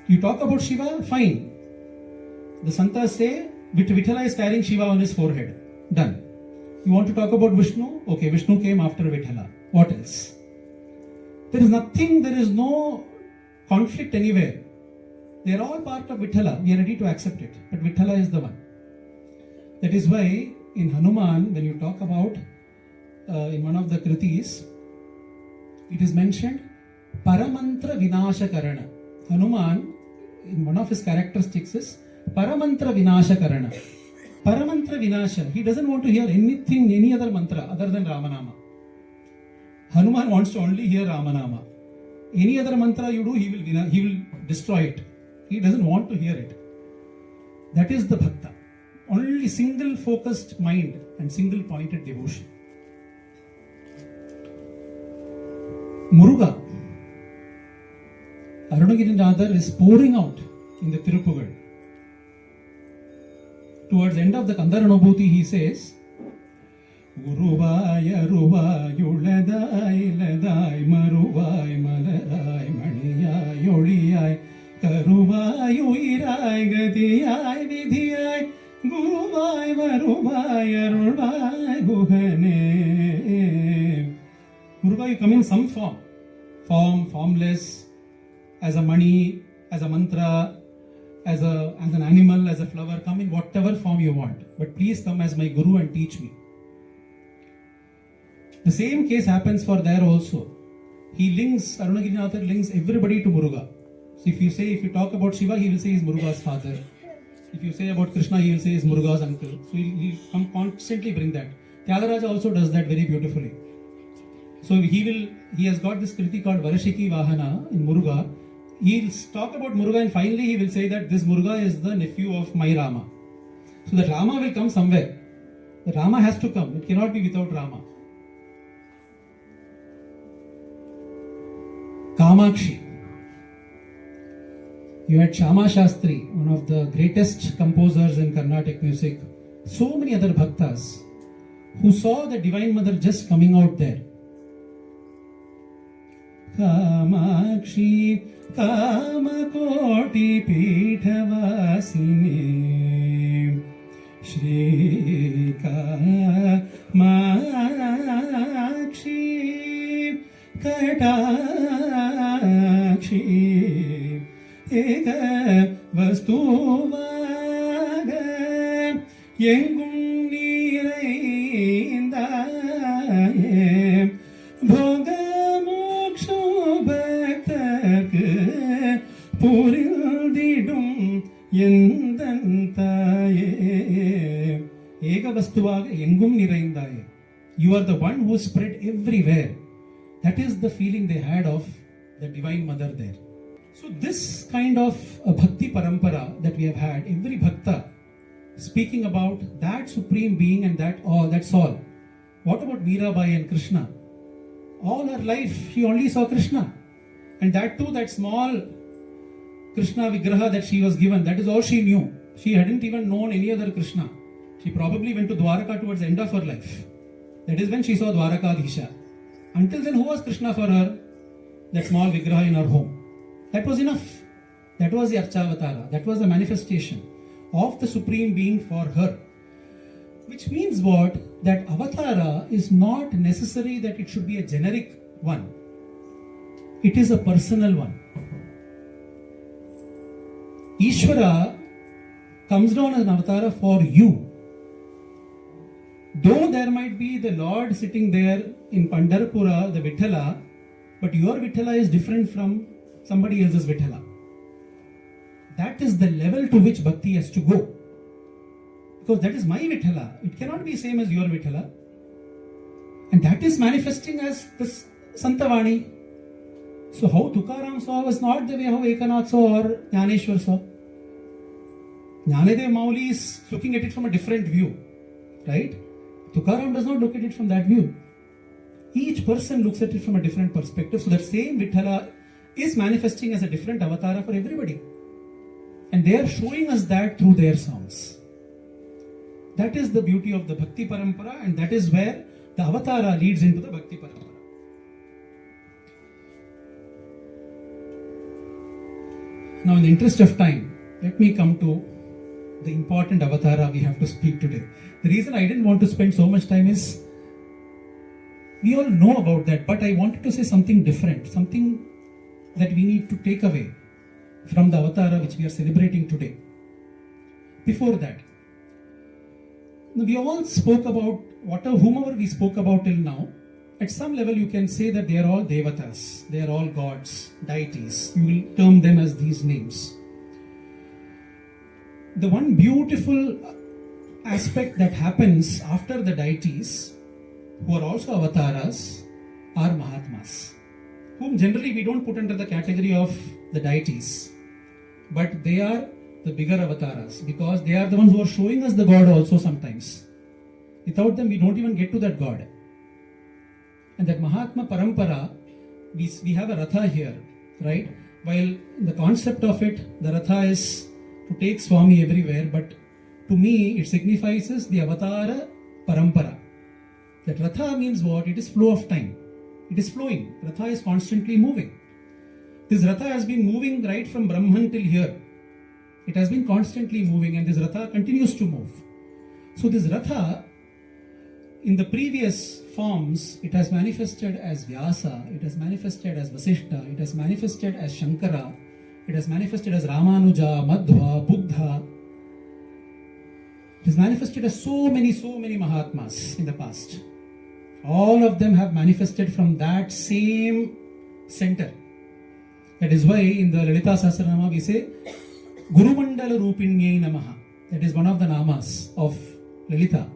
You talk about Shiva, fine. The Santas say, Vithala is carrying Shiva on his forehead. Done. You want to talk about Vishnu? Okay, Vishnu came after Vithala. What else? There is nothing, there is no conflict anywhere. They are all part of Vithala. We are ready to accept it. But Vithala is the one. That is why in Hanuman, when you talk about in one of the Kritis, it is mentioned Paramantra Vinashakarana. Hanuman, in one of his characteristics, is Paramantra Vinashakarana. Paramantra Vinasha. He doesn't want to hear anything, any other mantra other than Ramanama. Hanuman wants to only hear Ramanama. Any other mantra you do, he will destroy it. He doesn't want to hear it. That is the Bhakta. Only single focused mind and single pointed devotion. Muruga. Arunagirinadar is pouring out in the Tirupugal. Towards the end of the Kandaranobhuti, he says, Guruvaya Ruvay Uladai Ladai Maruvai Malarai Maniyai Oliyai Karuvai Uirai Gadiyai Vidhiyai Guruvai Varuvai Arulai Guhane. Muruga, you come in some form. Form, formless, as a mani, as a mantra, as an animal, as a flower. Come in whatever form you want. But please come as my guru and teach me. The same case happens for there also. He links, Arunagirinatha links everybody to Muruga. So if you talk about Shiva, he will say he is Muruga's father. If you say about Krishna, he will say he is Muruga's uncle. So he'll constantly bring that. Tyagaraja also does that very beautifully. So he has got this kriti called Varashiki Vahana in Muruga. He'll talk about Muruga and finally he will say that this Muruga is the nephew of my Rama. So that Rama will come somewhere. The Rama has to come. It cannot be without Rama. Kamakshi. You had Shama Shastri, one of the greatest composers in Carnatic music. So many other bhaktas who saw the Divine Mother just coming out there. Kamakshi Kamakoti Pithavasini Shri Kamakshi Katakshi Eka Vastuvaga Yengum Niraindaye Bhogamokshu Bhaktak Purildidum Yendantaye Eka Vastuvaga Yengum Niraindaye. You are the one who spread everywhere. That is the feeling they had of the Divine Mother there. So this kind of a bhakti parampara that we have had, every bhakta speaking about that supreme being and that's all. What about Mirabai and Krishna? All her life she only saw Krishna. And that too, that small Krishna Vigraha that she was given, that is all she knew. She hadn't even known any other Krishna. She probably went to Dwaraka towards the end of her life. That is when she saw Dwarakadhisha. Until then, who was Krishna for her? That small Vigraha in her home. That was enough. That was the Archavatara. That was the manifestation of the Supreme Being for her. Which means what? That Avatara is not necessary that it should be a generic one. It is a personal one. Ishvara comes down as an Avatara for you. Though there might be the Lord sitting there in Pandharpura, the Vithala, but your Vithala is different from somebody else's Vithala. That is the level to which bhakti has to go. Because that is my Vithala. It cannot be same as your Vithala. And that is manifesting as this Santavani. So how Tukaram saw was not the way how Ekanath saw or Jnaneshwar saw. Jnanedev Mauli is looking at it from a different view. Right? Tukaram does not look at it from that view. Each person looks at it from a different perspective. So that same Vithala is manifesting as a different Avatara for everybody. And they are showing us that through their songs. That is the beauty of the Bhakti Parampara, and that is where the Avatara leads into the Bhakti Parampara. Now in the interest of time, let me come to the important Avatara we have to speak today. The reason I didn't want to spend so much time is, we all know about that, but I wanted to say something different, something that we need to take away from the Avatara which we are celebrating today. Before that, we all spoke about whomever we spoke about till now, at some level you can say that they are all devatas, they are all gods, deities. You will term them as these names. The one beautiful aspect that happens after the deities, who are also avatars, are Mahatmas, whom generally we don't put under the category of the deities, but they are the bigger avatars because they are the ones who are showing us the God also sometimes. Without them, we don't even get to that God. And that Mahatma Parampara, we have a Ratha here, right? While the concept of it, the Ratha is to take Swami everywhere, but to me, it signifies the Avatara Parampara. That Ratha means what? It is flow of time. It is flowing. Ratha is constantly moving. This Ratha has been moving right from Brahman till here. It has been constantly moving, and this Ratha continues to move. So this Ratha, in the previous forms, it has manifested as Vyasa, it has manifested as Vasishta, it has manifested as Shankara, it has manifested as Ramanuja, Madhva, Buddha. It has manifested as so many Mahatmas in the past. All of them have manifested from that same center. That is why in the Lalita Sahasranama we say Guru Mandala Rupinyai Namaha. That is one of the namas of Lalita.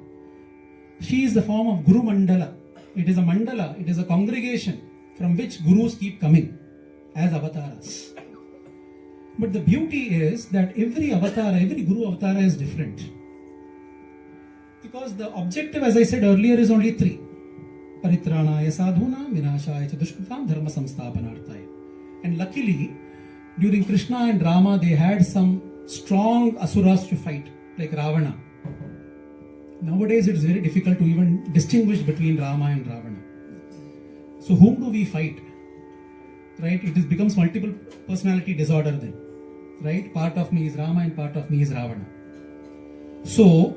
She is the form of Guru Mandala. It is a mandala, it is a congregation from which gurus keep coming as avatars. But the beauty is that every avatar, every Guru Avatara is different. Because the objective, as I said earlier, is only three. Paritranaya sadhuna, vinashaya chadushkritam, dharma samsthapanarthaya. And luckily, during Krishna and Rama, they had some strong asuras to fight, like Ravana. Nowadays, it is very difficult to even distinguish between Rama and Ravana. So, whom do we fight? Right? It becomes multiple personality disorder then. Right? Part of me is Rama and part of me is Ravana. So,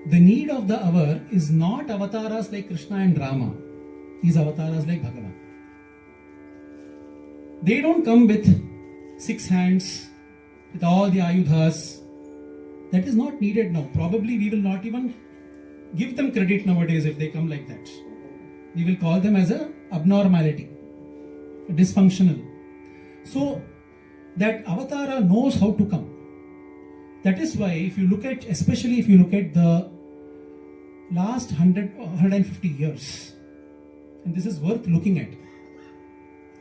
the need of the hour is not avatars like Krishna and Rama. These avatars like Bhagavan. They don't come with 6 hands, with all the ayudhas. That is not needed now. Probably we will not even give them credit nowadays if they come like that. We will call them as a abnormality, a dysfunctional. So, that avatara knows how to come. That is why if you look at, especially if you look at the last 150 years, and this is worth looking at,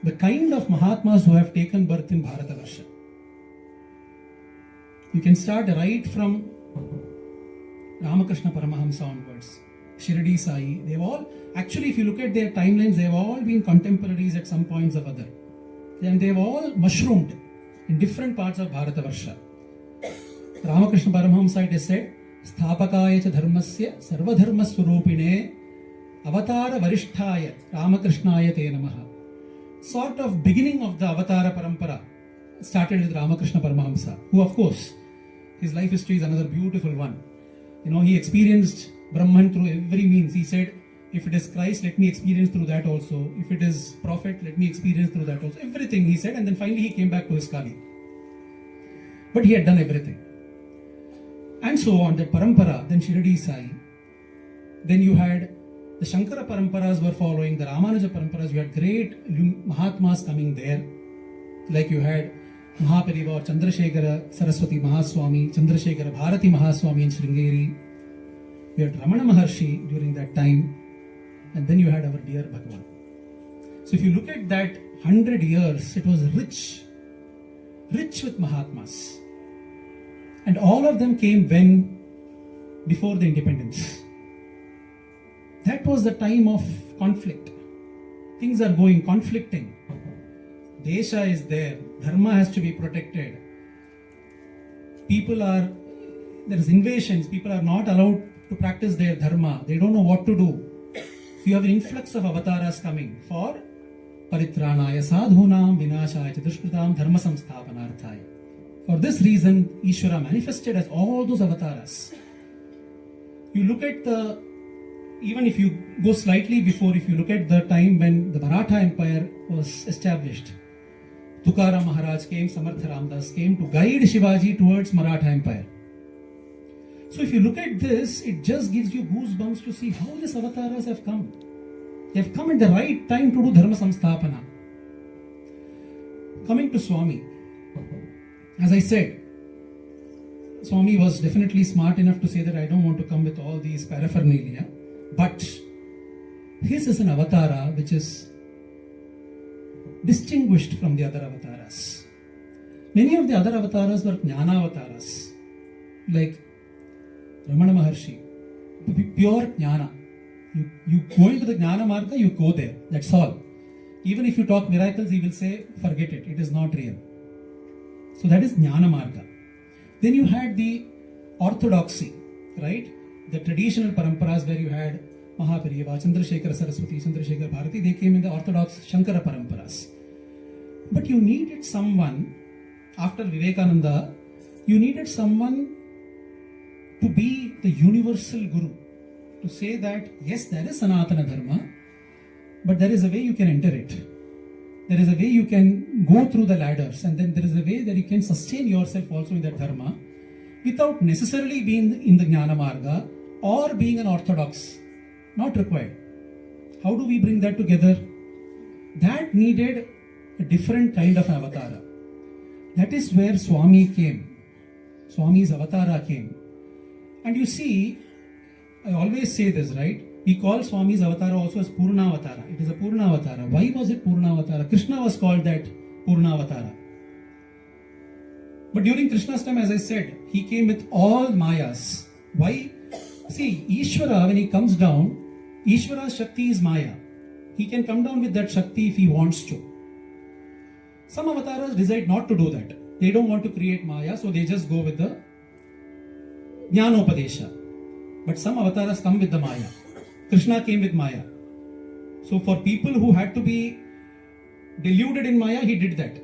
the kind of Mahatmas who have taken birth in Bharatavarsha. You can start right from Ramakrishna Paramahamsa onwards, Shirdi Sai. They've all, actually if you look at their timelines, they've all been contemporaries at some points or other. And they've all mushroomed in different parts of Bharatavarsha. Ramakrishna Paramahamsa, it is said, Sthapakaya cha dharmasya sarvadharma swarupine avatara varishtaya Ramakrishnaya te namaha. Sort of beginning of the Avatara Parampara started with Ramakrishna Paramahamsa, who of course, his life history is another beautiful one. You know, he experienced Brahman through every means. He said, if it is Christ, let me experience through that also. If it is prophet, let me experience through that also. Everything he said, and then finally he came back to his Kali. But he had done everything. And so on, that Parampara, then Shirdi Sai. Then you had the Shankara Paramparas were following, the Ramanuja Paramparas. You had great Mahatmas coming there. Like you had Mahaparivar, Chandrasekhara Saraswati Mahaswami, Chandrasekhara Bharati Mahaswami in Sringeri. You had Ramana Maharshi during that time. And then you had our dear Bhagavan. So if you look at that 100 years, it was rich with Mahatmas. And all of them came when? Before the independence. That was the time of conflict. Things are going, conflicting. Desha is there. Dharma has to be protected. There is invasions. People are not allowed to practice their dharma. They don't know what to do. So you have an influx of avatars coming for Paritranaya sadhunam vinashaya chadushkritam dharma samsthapanarthaya. For this reason, Ishvara manifested as all those avatars. You look at even if you go slightly before, if you look at the time when the Maratha Empire was established, Tukaram Maharaj came, Samartha Ramdas came to guide Shivaji towards Maratha Empire. So if you look at this, it just gives you goosebumps to see how these avatars have come. They have come at the right time to do dharma samsthapana. Coming to Swami, as I said, Swami was definitely smart enough to say that I don't want to come with all these paraphernalia, but his is an avatara which is distinguished from the other avatars. Many of the other avatars were jnana avatars, like Ramana Maharshi, pure jnana. You go into the jnana marga, you go there, that's all. Even if you talk miracles, he will say, forget it, it is not real. So that is jnana marga. Then you had the orthodoxy, right? The traditional paramparas where you had Mahapariyava, Chandrasekhara Saraswati, Chandrasekhara Bharati, they came in the orthodox Shankara paramparas. But you needed someone, after Vivekananda, you needed someone to be the universal guru, to say that yes, there is Sanatana Dharma, but there is a way you can enter it. There is a way you can go through the ladders, and then there is a way that you can sustain yourself also in that Dharma without necessarily being in the Jnana Marga or being an orthodox. Not required. How do we bring that together? That needed a different kind of avatara. That is where Swami came. Swami's avatara came. And you see, I always say this, right? We call Swami's avatara also as Purna Avatara. It is a Purna Avatara. Why was it Purna Avatara? Krishna was called that Purna Avatara. But during Krishna's time, as I said, he came with all Mayas. Why? See, Ishvara, when he comes down, Ishvara's Shakti is Maya. He can come down with that Shakti if he wants to. Some avatars decide not to do that. They don't want to create Maya, so they just go with the Jnanopadesha. But some avatars come with the Maya. Krishna came with Maya. So for people who had to be deluded in Maya, he did that.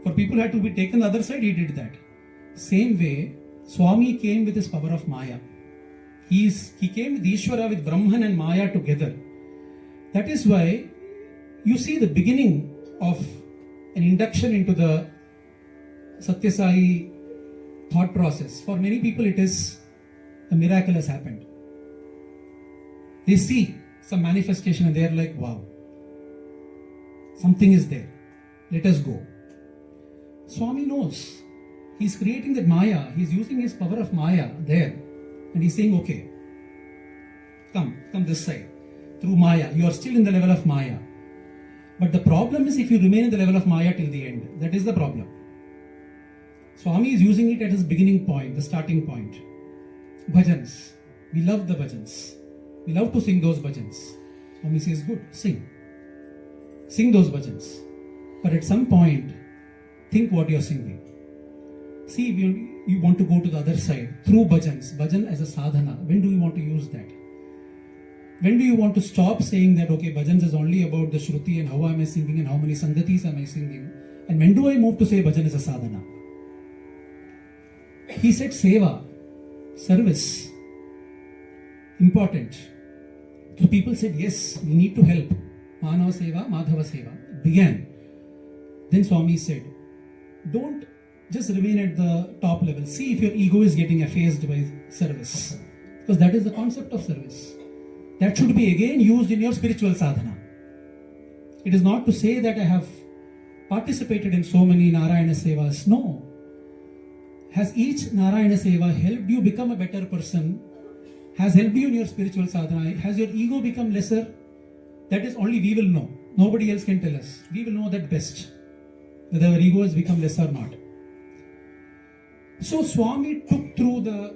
For people who had to be taken the other side, he did that. Same way, Swami came with his power of Maya. He came with Ishvara, with Brahman and Maya together. That is why you see the beginning of an induction into the Satya Sai thought process. For many people it is a miracle has happened. They see some manifestation and they are like, wow, something is there. Let us go. Swami knows. He's creating that Maya. He's using his power of Maya there. And he's saying, okay, come this side. Through Maya. You are still in the level of Maya. But the problem is if you remain in the level of Maya till the end. That is the problem. Swami is using it at his beginning point, the starting point. Bhajans. We love the bhajans. We love to sing those bhajans. Swami says, good, sing. Sing those bhajans. But at some point, think what you are singing. See, if you want to go to the other side, through bhajans, bhajan as a sadhana, when do you want to use that? When do you want to stop saying that, okay, bhajans is only about the shruti and how am I singing and how many sangatis am I singing? And when do I move to say bhajan is a sadhana? He said seva, service, important. So people said, yes, we need to help. Manava seva, Madhava seva. It began. Then Swami said, don't just remain at the top level. See if your ego is getting effaced by service. Because that is the concept of service. That should be again used in your spiritual sadhana. It is not to say that I have participated in so many Narayana Sevas. No. Has each Narayana Seva helped you become a better person? Has helped you in your spiritual sadhana? Has your ego become lesser? That is only we will know. Nobody else can tell us. We will know that best. Whether our ego has become less or not. So Swami took through the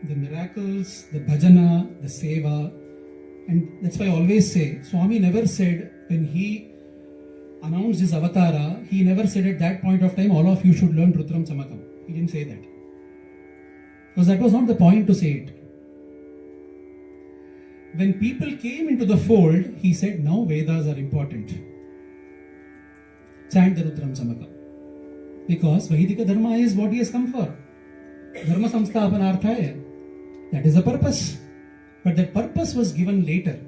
miracles, the bhajana, the seva, and that's why I always say, Swami never said when he announced his avatara, he never said at that point of time, all of you should learn Rudram Chamakam. He didn't say that. Because that was not the point to say it. When people came into the fold, he said, now Vedas are important. Chant the Rudram Chamakam. Because Vaidika Dharma is what he has come for. Dharma Samsthapanarthaya. That is the purpose. But that purpose was given later.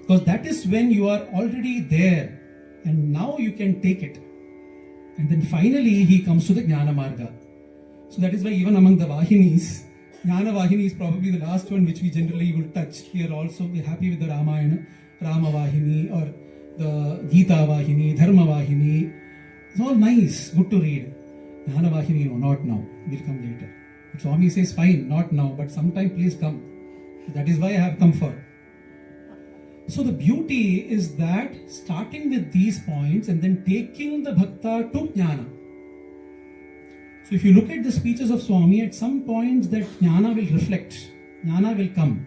Because that is when you are already there. And now you can take it. And then finally he comes to the Jnana Marga. So that is why even among the Vahinis, Jnana Vahini is probably the last one which we generally will touch. Here also we are happy with the Ramayana, Rama Vahini, or the Gita Vahini, Dharma Vahini. It's all nice, good to read. Jnana Vahini, no, not now. We'll come later. But Swami says, fine, not now, but sometime please come. That is why I have come for. So the beauty is that starting with these points and then taking the Bhakta to Jnana. So if you look at the speeches of Swami, at some points that Jnana will reflect, Jnana will come.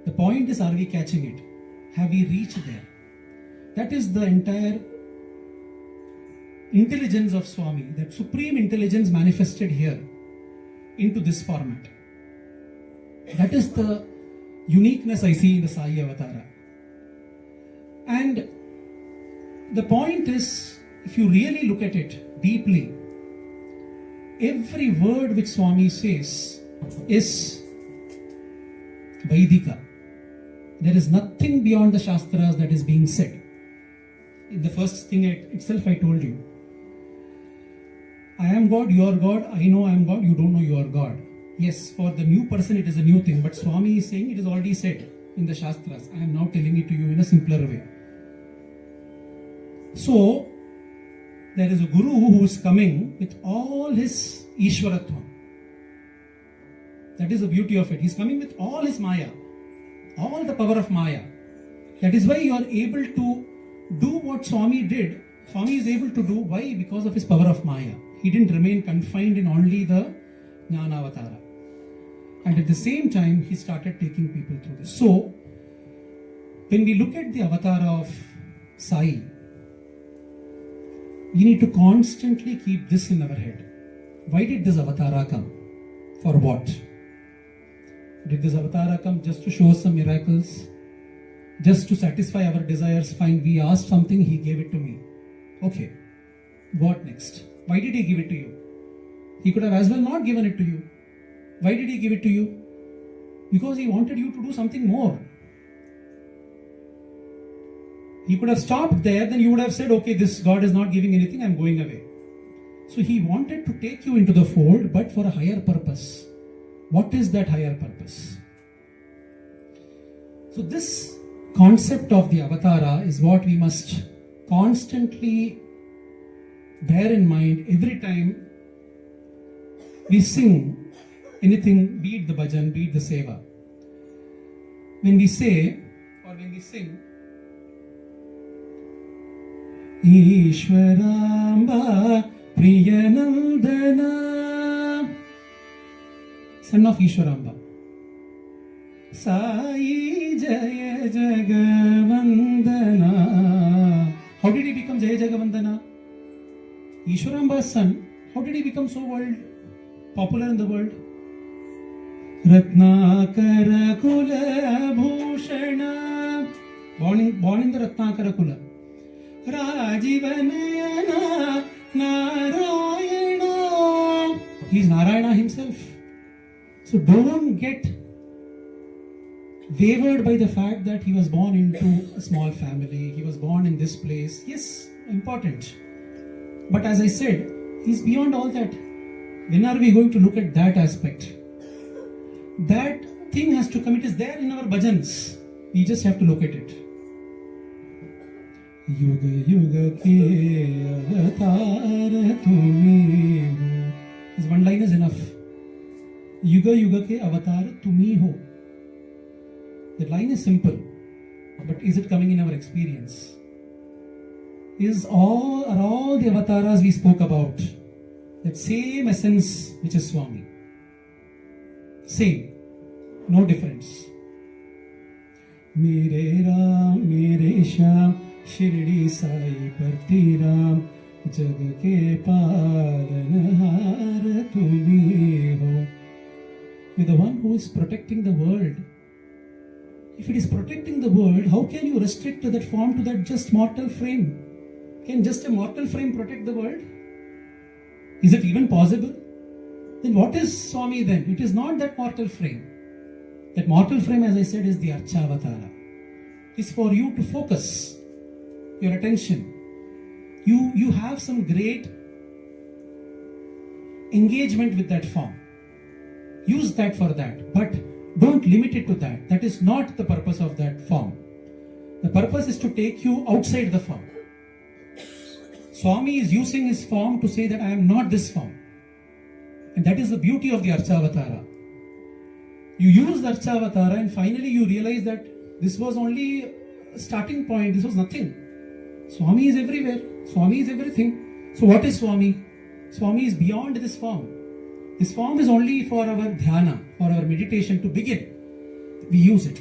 The point is, are we catching it? Have we reached there? That is the entire intelligence of Swami, that supreme intelligence manifested here into this format. That is the uniqueness I see in the Sai Avatara. And the point is, if you really look at it deeply, every word which Swami says is Vaidika. There is nothing beyond the Shastras that is being said. In the first thing itself I told you, I am God, you are God, I know I am God, you don't know you are God. Yes, for the new person it is a new thing, but Swami is saying it is already said in the Shastras. I am now telling it to you in a simpler way. So, there is a Guru who is coming with all his Ishwaratva. That is the beauty of it. He is coming with all his Maya, all the power of Maya. That is why you are able to do what Swami did. Swami is able to do. Why? Because of his power of Maya. He didn't remain confined in only the Jnana Avatara. And at the same time, he started taking people through this. So, when we look at the Avatara of Sai, we need to constantly keep this in our head. Why did this Avatara come? For what? Did this Avatara come just to show us some miracles? Just to satisfy our desires? Fine, we asked something, he gave it to me. Okay, what next? Why did he give it to you? He could have as well not given it to you. Why did he give it to you? Because he wanted you to do something more. He could have stopped there, then you would have said, okay, this God is not giving anything, I'm going away. So he wanted to take you into the fold, but for a higher purpose. What is that higher purpose? So this concept of the Avatara is what we must constantly bear in mind every time we sing anything, be it the bhajan, be it the seva. When we say, or when we sing, Ishwaramba Priyanandana, son of Ishwaramba, Sai Jaya Jagavandana. How did he become Jaya Jagavandana? Ishwaramba's son. How did he become so popular in the world? Ratnakara Kula Bhushana. Born in the Ratnakara Kula. Rajivanayana Narayana. He is Narayana himself. So don't get wavered by the fact that he was born into a small family. He was born in this place. Yes, important. But as I said, he's beyond all that. When are we going to look at that aspect? That thing has to come. It is there in our bhajans. We just have to look at it. Yuga yuga ke avatar tumi ho. This one line is enough. Yuga yuga ke avatar tumi ho. The line is simple, but is it coming in our experience? Are all the avatars we spoke about that same essence which is Swami? Same, no difference. Mere Ram, Mere Shyam, Shirdi Sai Parti Ram, Jag ke Palanhar tumi ho. You're the one who is protecting the world. If it is protecting the world, how can you restrict to that form, to that just mortal frame? Can just a mortal frame protect the world? Is it even possible? Then what is Swami then? It is not that mortal frame. That mortal frame, as I said, is the Archavatara. It's for you to focus your attention. You have some great engagement with that form. Use that for that, but don't limit it to that. That is not the purpose of that form. The purpose is to take you outside the form. Swami is using his form to say that I am not this form. And that is the beauty of the Archavatara. You use the Archavatara and finally you realize that this was only a starting point, this was nothing. Swami is everywhere, Swami is everything. So what is Swami? Swami is beyond this form. This form is only for our dhyana, for our meditation to begin. We use it.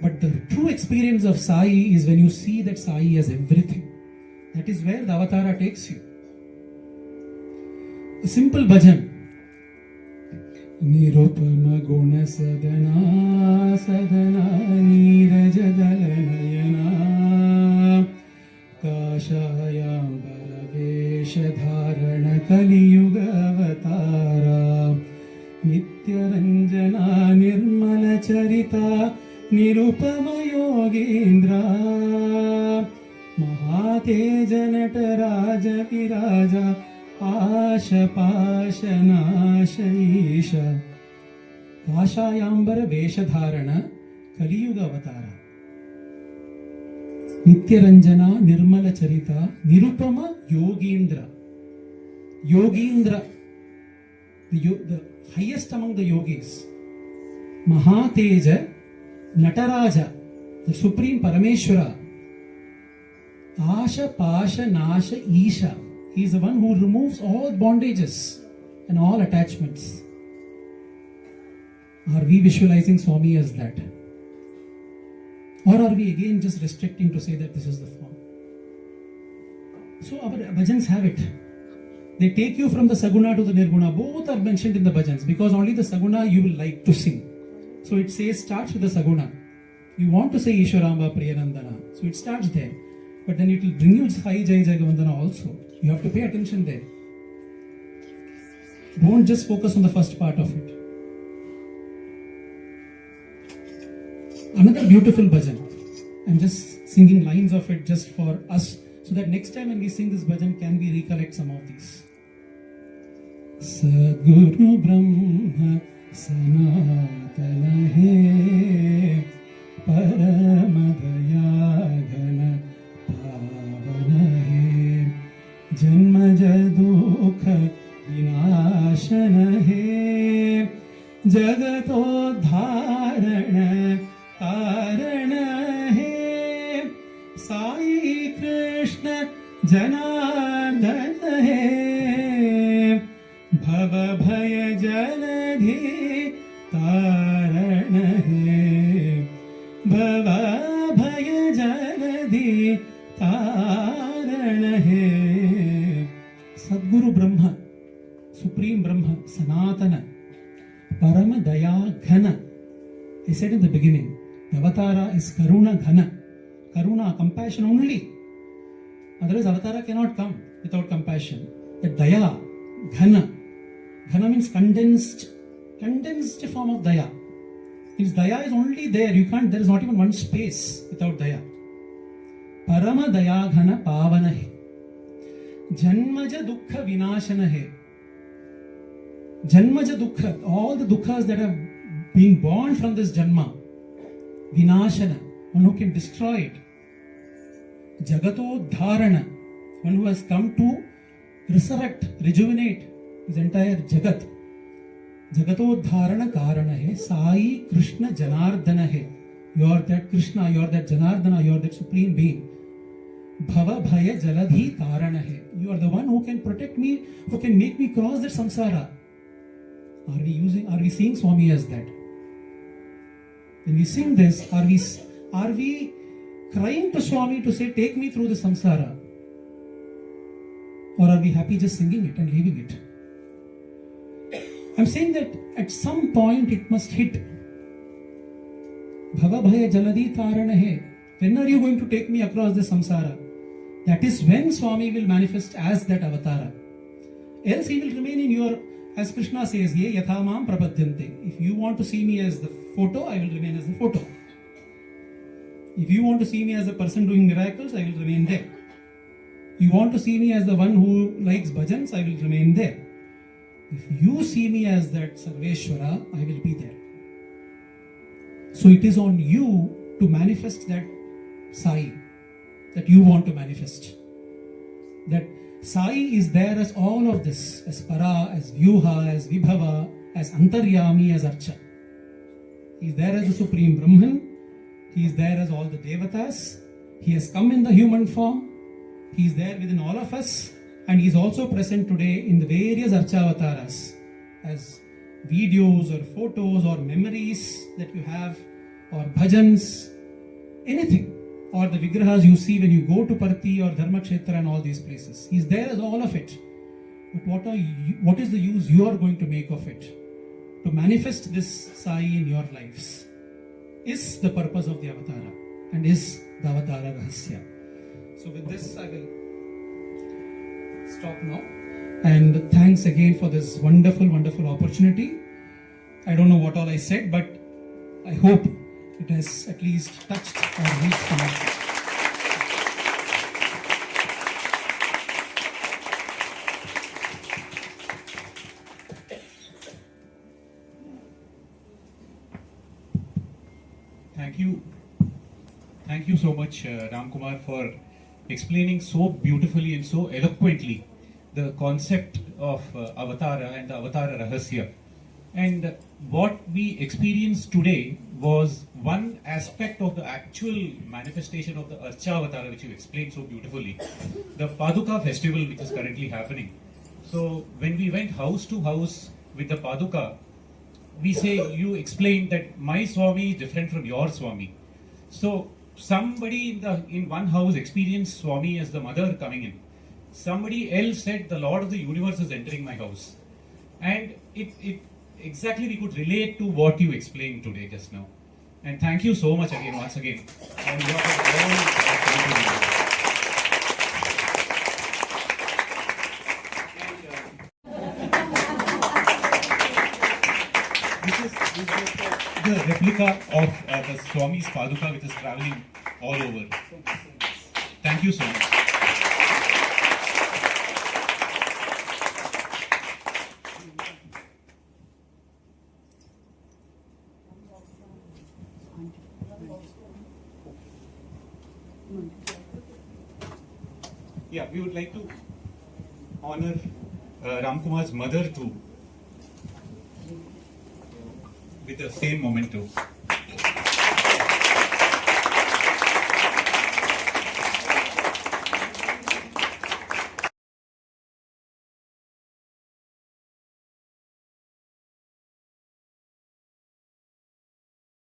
But the true experience of Sai is when you see that Sai has everything. That is where the Avatara takes you. A simple bhajan. Nirupama guna sadana sadana niraja dalanayana kashayambara vesha dharana kaliyuga avatara nityaranjana nirmala charita nirupama yogendra Mahateja nataraja viraja Asha pasha nasha isha Kashayambara veshadharana Kaliyuga avatara Nityaranjana nirmala charita Nirupama yogendra Yogendra, the highest among the yogis. Mahateja Nataraja, the Supreme Parameshwara. Asha Pasha Nasha Isha. He is the one who removes all bondages and all attachments. Are we visualizing Swami as that? Or are we again just restricting to say that this is the form? So our bhajans have it. They take you from the Saguna to the Nirguna. Both are mentioned in the bhajans because only the Saguna you will like to sing. So it says, starts with the Saguna. You want to say Ishwaramba Priyanandana. So it starts there. But then it will bring you Sai Jai Jai Gavandana also. You have to pay attention there. Don't just focus on the first part of it. Another beautiful bhajan. I'm just singing lines of it just for us, so that next time when we sing this bhajan, can we recollect some of these? Sadguru Brahma Sanatana He Paramadayagana Pavana He Janmaja Dukha Vinashana He Jagatodharana Karana He Sai Krishna Janardana He Bhava Bhaya Jaladhi Tarana He Bhava Bhaya Jaladhi Tarana He Sadguru Brahma, Supreme Brahma, Sanatana, Parama Daya Ghana. I said in the beginning, the Avatara is Karuna Ghana. Karuna, compassion only. Otherwise, Avatara cannot come without compassion. The Daya, Ghana. Ghana means condensed form of Daya. If Daya is only there, there is not even one space without Daya. Parama Daya Ghana Pavana He. Janmaja Dukkha Vinashana He. Janmaja Dukkha, all the dukkhas that have been born from this Janma. Vinashana, one who can destroy it. Jagato Dharana, one who has come to resurrect, rejuvenate his entire Jagat. Jagato Dharana Karana He, Sai Krishna Janardana He. You are that Krishna, you are that Janardana, you are that Supreme Being. Bhava Bhaya Jaladhi Tarana He. You are the one who can protect me, who can make me cross that samsara. Are we seeing Swami as that? When we sing this, are we crying to Swami to say, take me through the samsara? Or are we happy just singing it and leaving it? I'm saying that at some point it must hit. Bhava Bhaya Jaladi Tarana He. When are you going to take me across the samsara? That is when Swami will manifest as that Avatara. Else he will remain in your, as Krishna says, Ye Yathamam Prapadyante. If you want to see me as the photo, I will remain as the photo. If you want to see me as a person doing miracles, I will remain there. You want to see me as the one who likes bhajans, I will remain there. If you see me as that Sarveshwara, I will be there. So it is on you to manifest that Sai that you want to manifest. That Sai is there as all of this, as Para, as Vyuha, as Vibhava, as Antaryami, as Archa. He is there as the Supreme Brahman. He is there as all the Devatas. He has come in the human form. He is there within all of us. And he is also present today in the various Archavataras as videos or photos or memories that you have, or bhajans, anything, or the vigrahas you see when you go to Parthi or Dharmakshetra and all these places. He is there as all of it. But what is the use you are going to make of it? To manifest this Sai in your lives is the purpose of the Avatara and is the Avatara rahasya. So with this I will stop now. And thanks again for this wonderful, wonderful opportunity. I don't know what all I said, but I hope it has at least touched or reached some. Thank you so much, Ram Kumar, for explaining so beautifully and so eloquently the concept of Avatara and the Avatara rahasya. And what we experienced today was one aspect of the actual manifestation of the Archa Avatara, which you explained so beautifully, the Paduka festival which is currently happening. So when we went house to house with the Paduka, we say, you explained that my Swami is different from your Swami. So somebody in one house experienced Swami as the mother coming in. Somebody else said the Lord of the universe is entering my house. And it exactly we could relate to what you explained today just now. And thank you so much again, once again. And you are all the replica of the Swami's Paduka, which is traveling all over. Thank you so much. Yeah, we would like to honor Ram Kumar's mother too, with the same memento.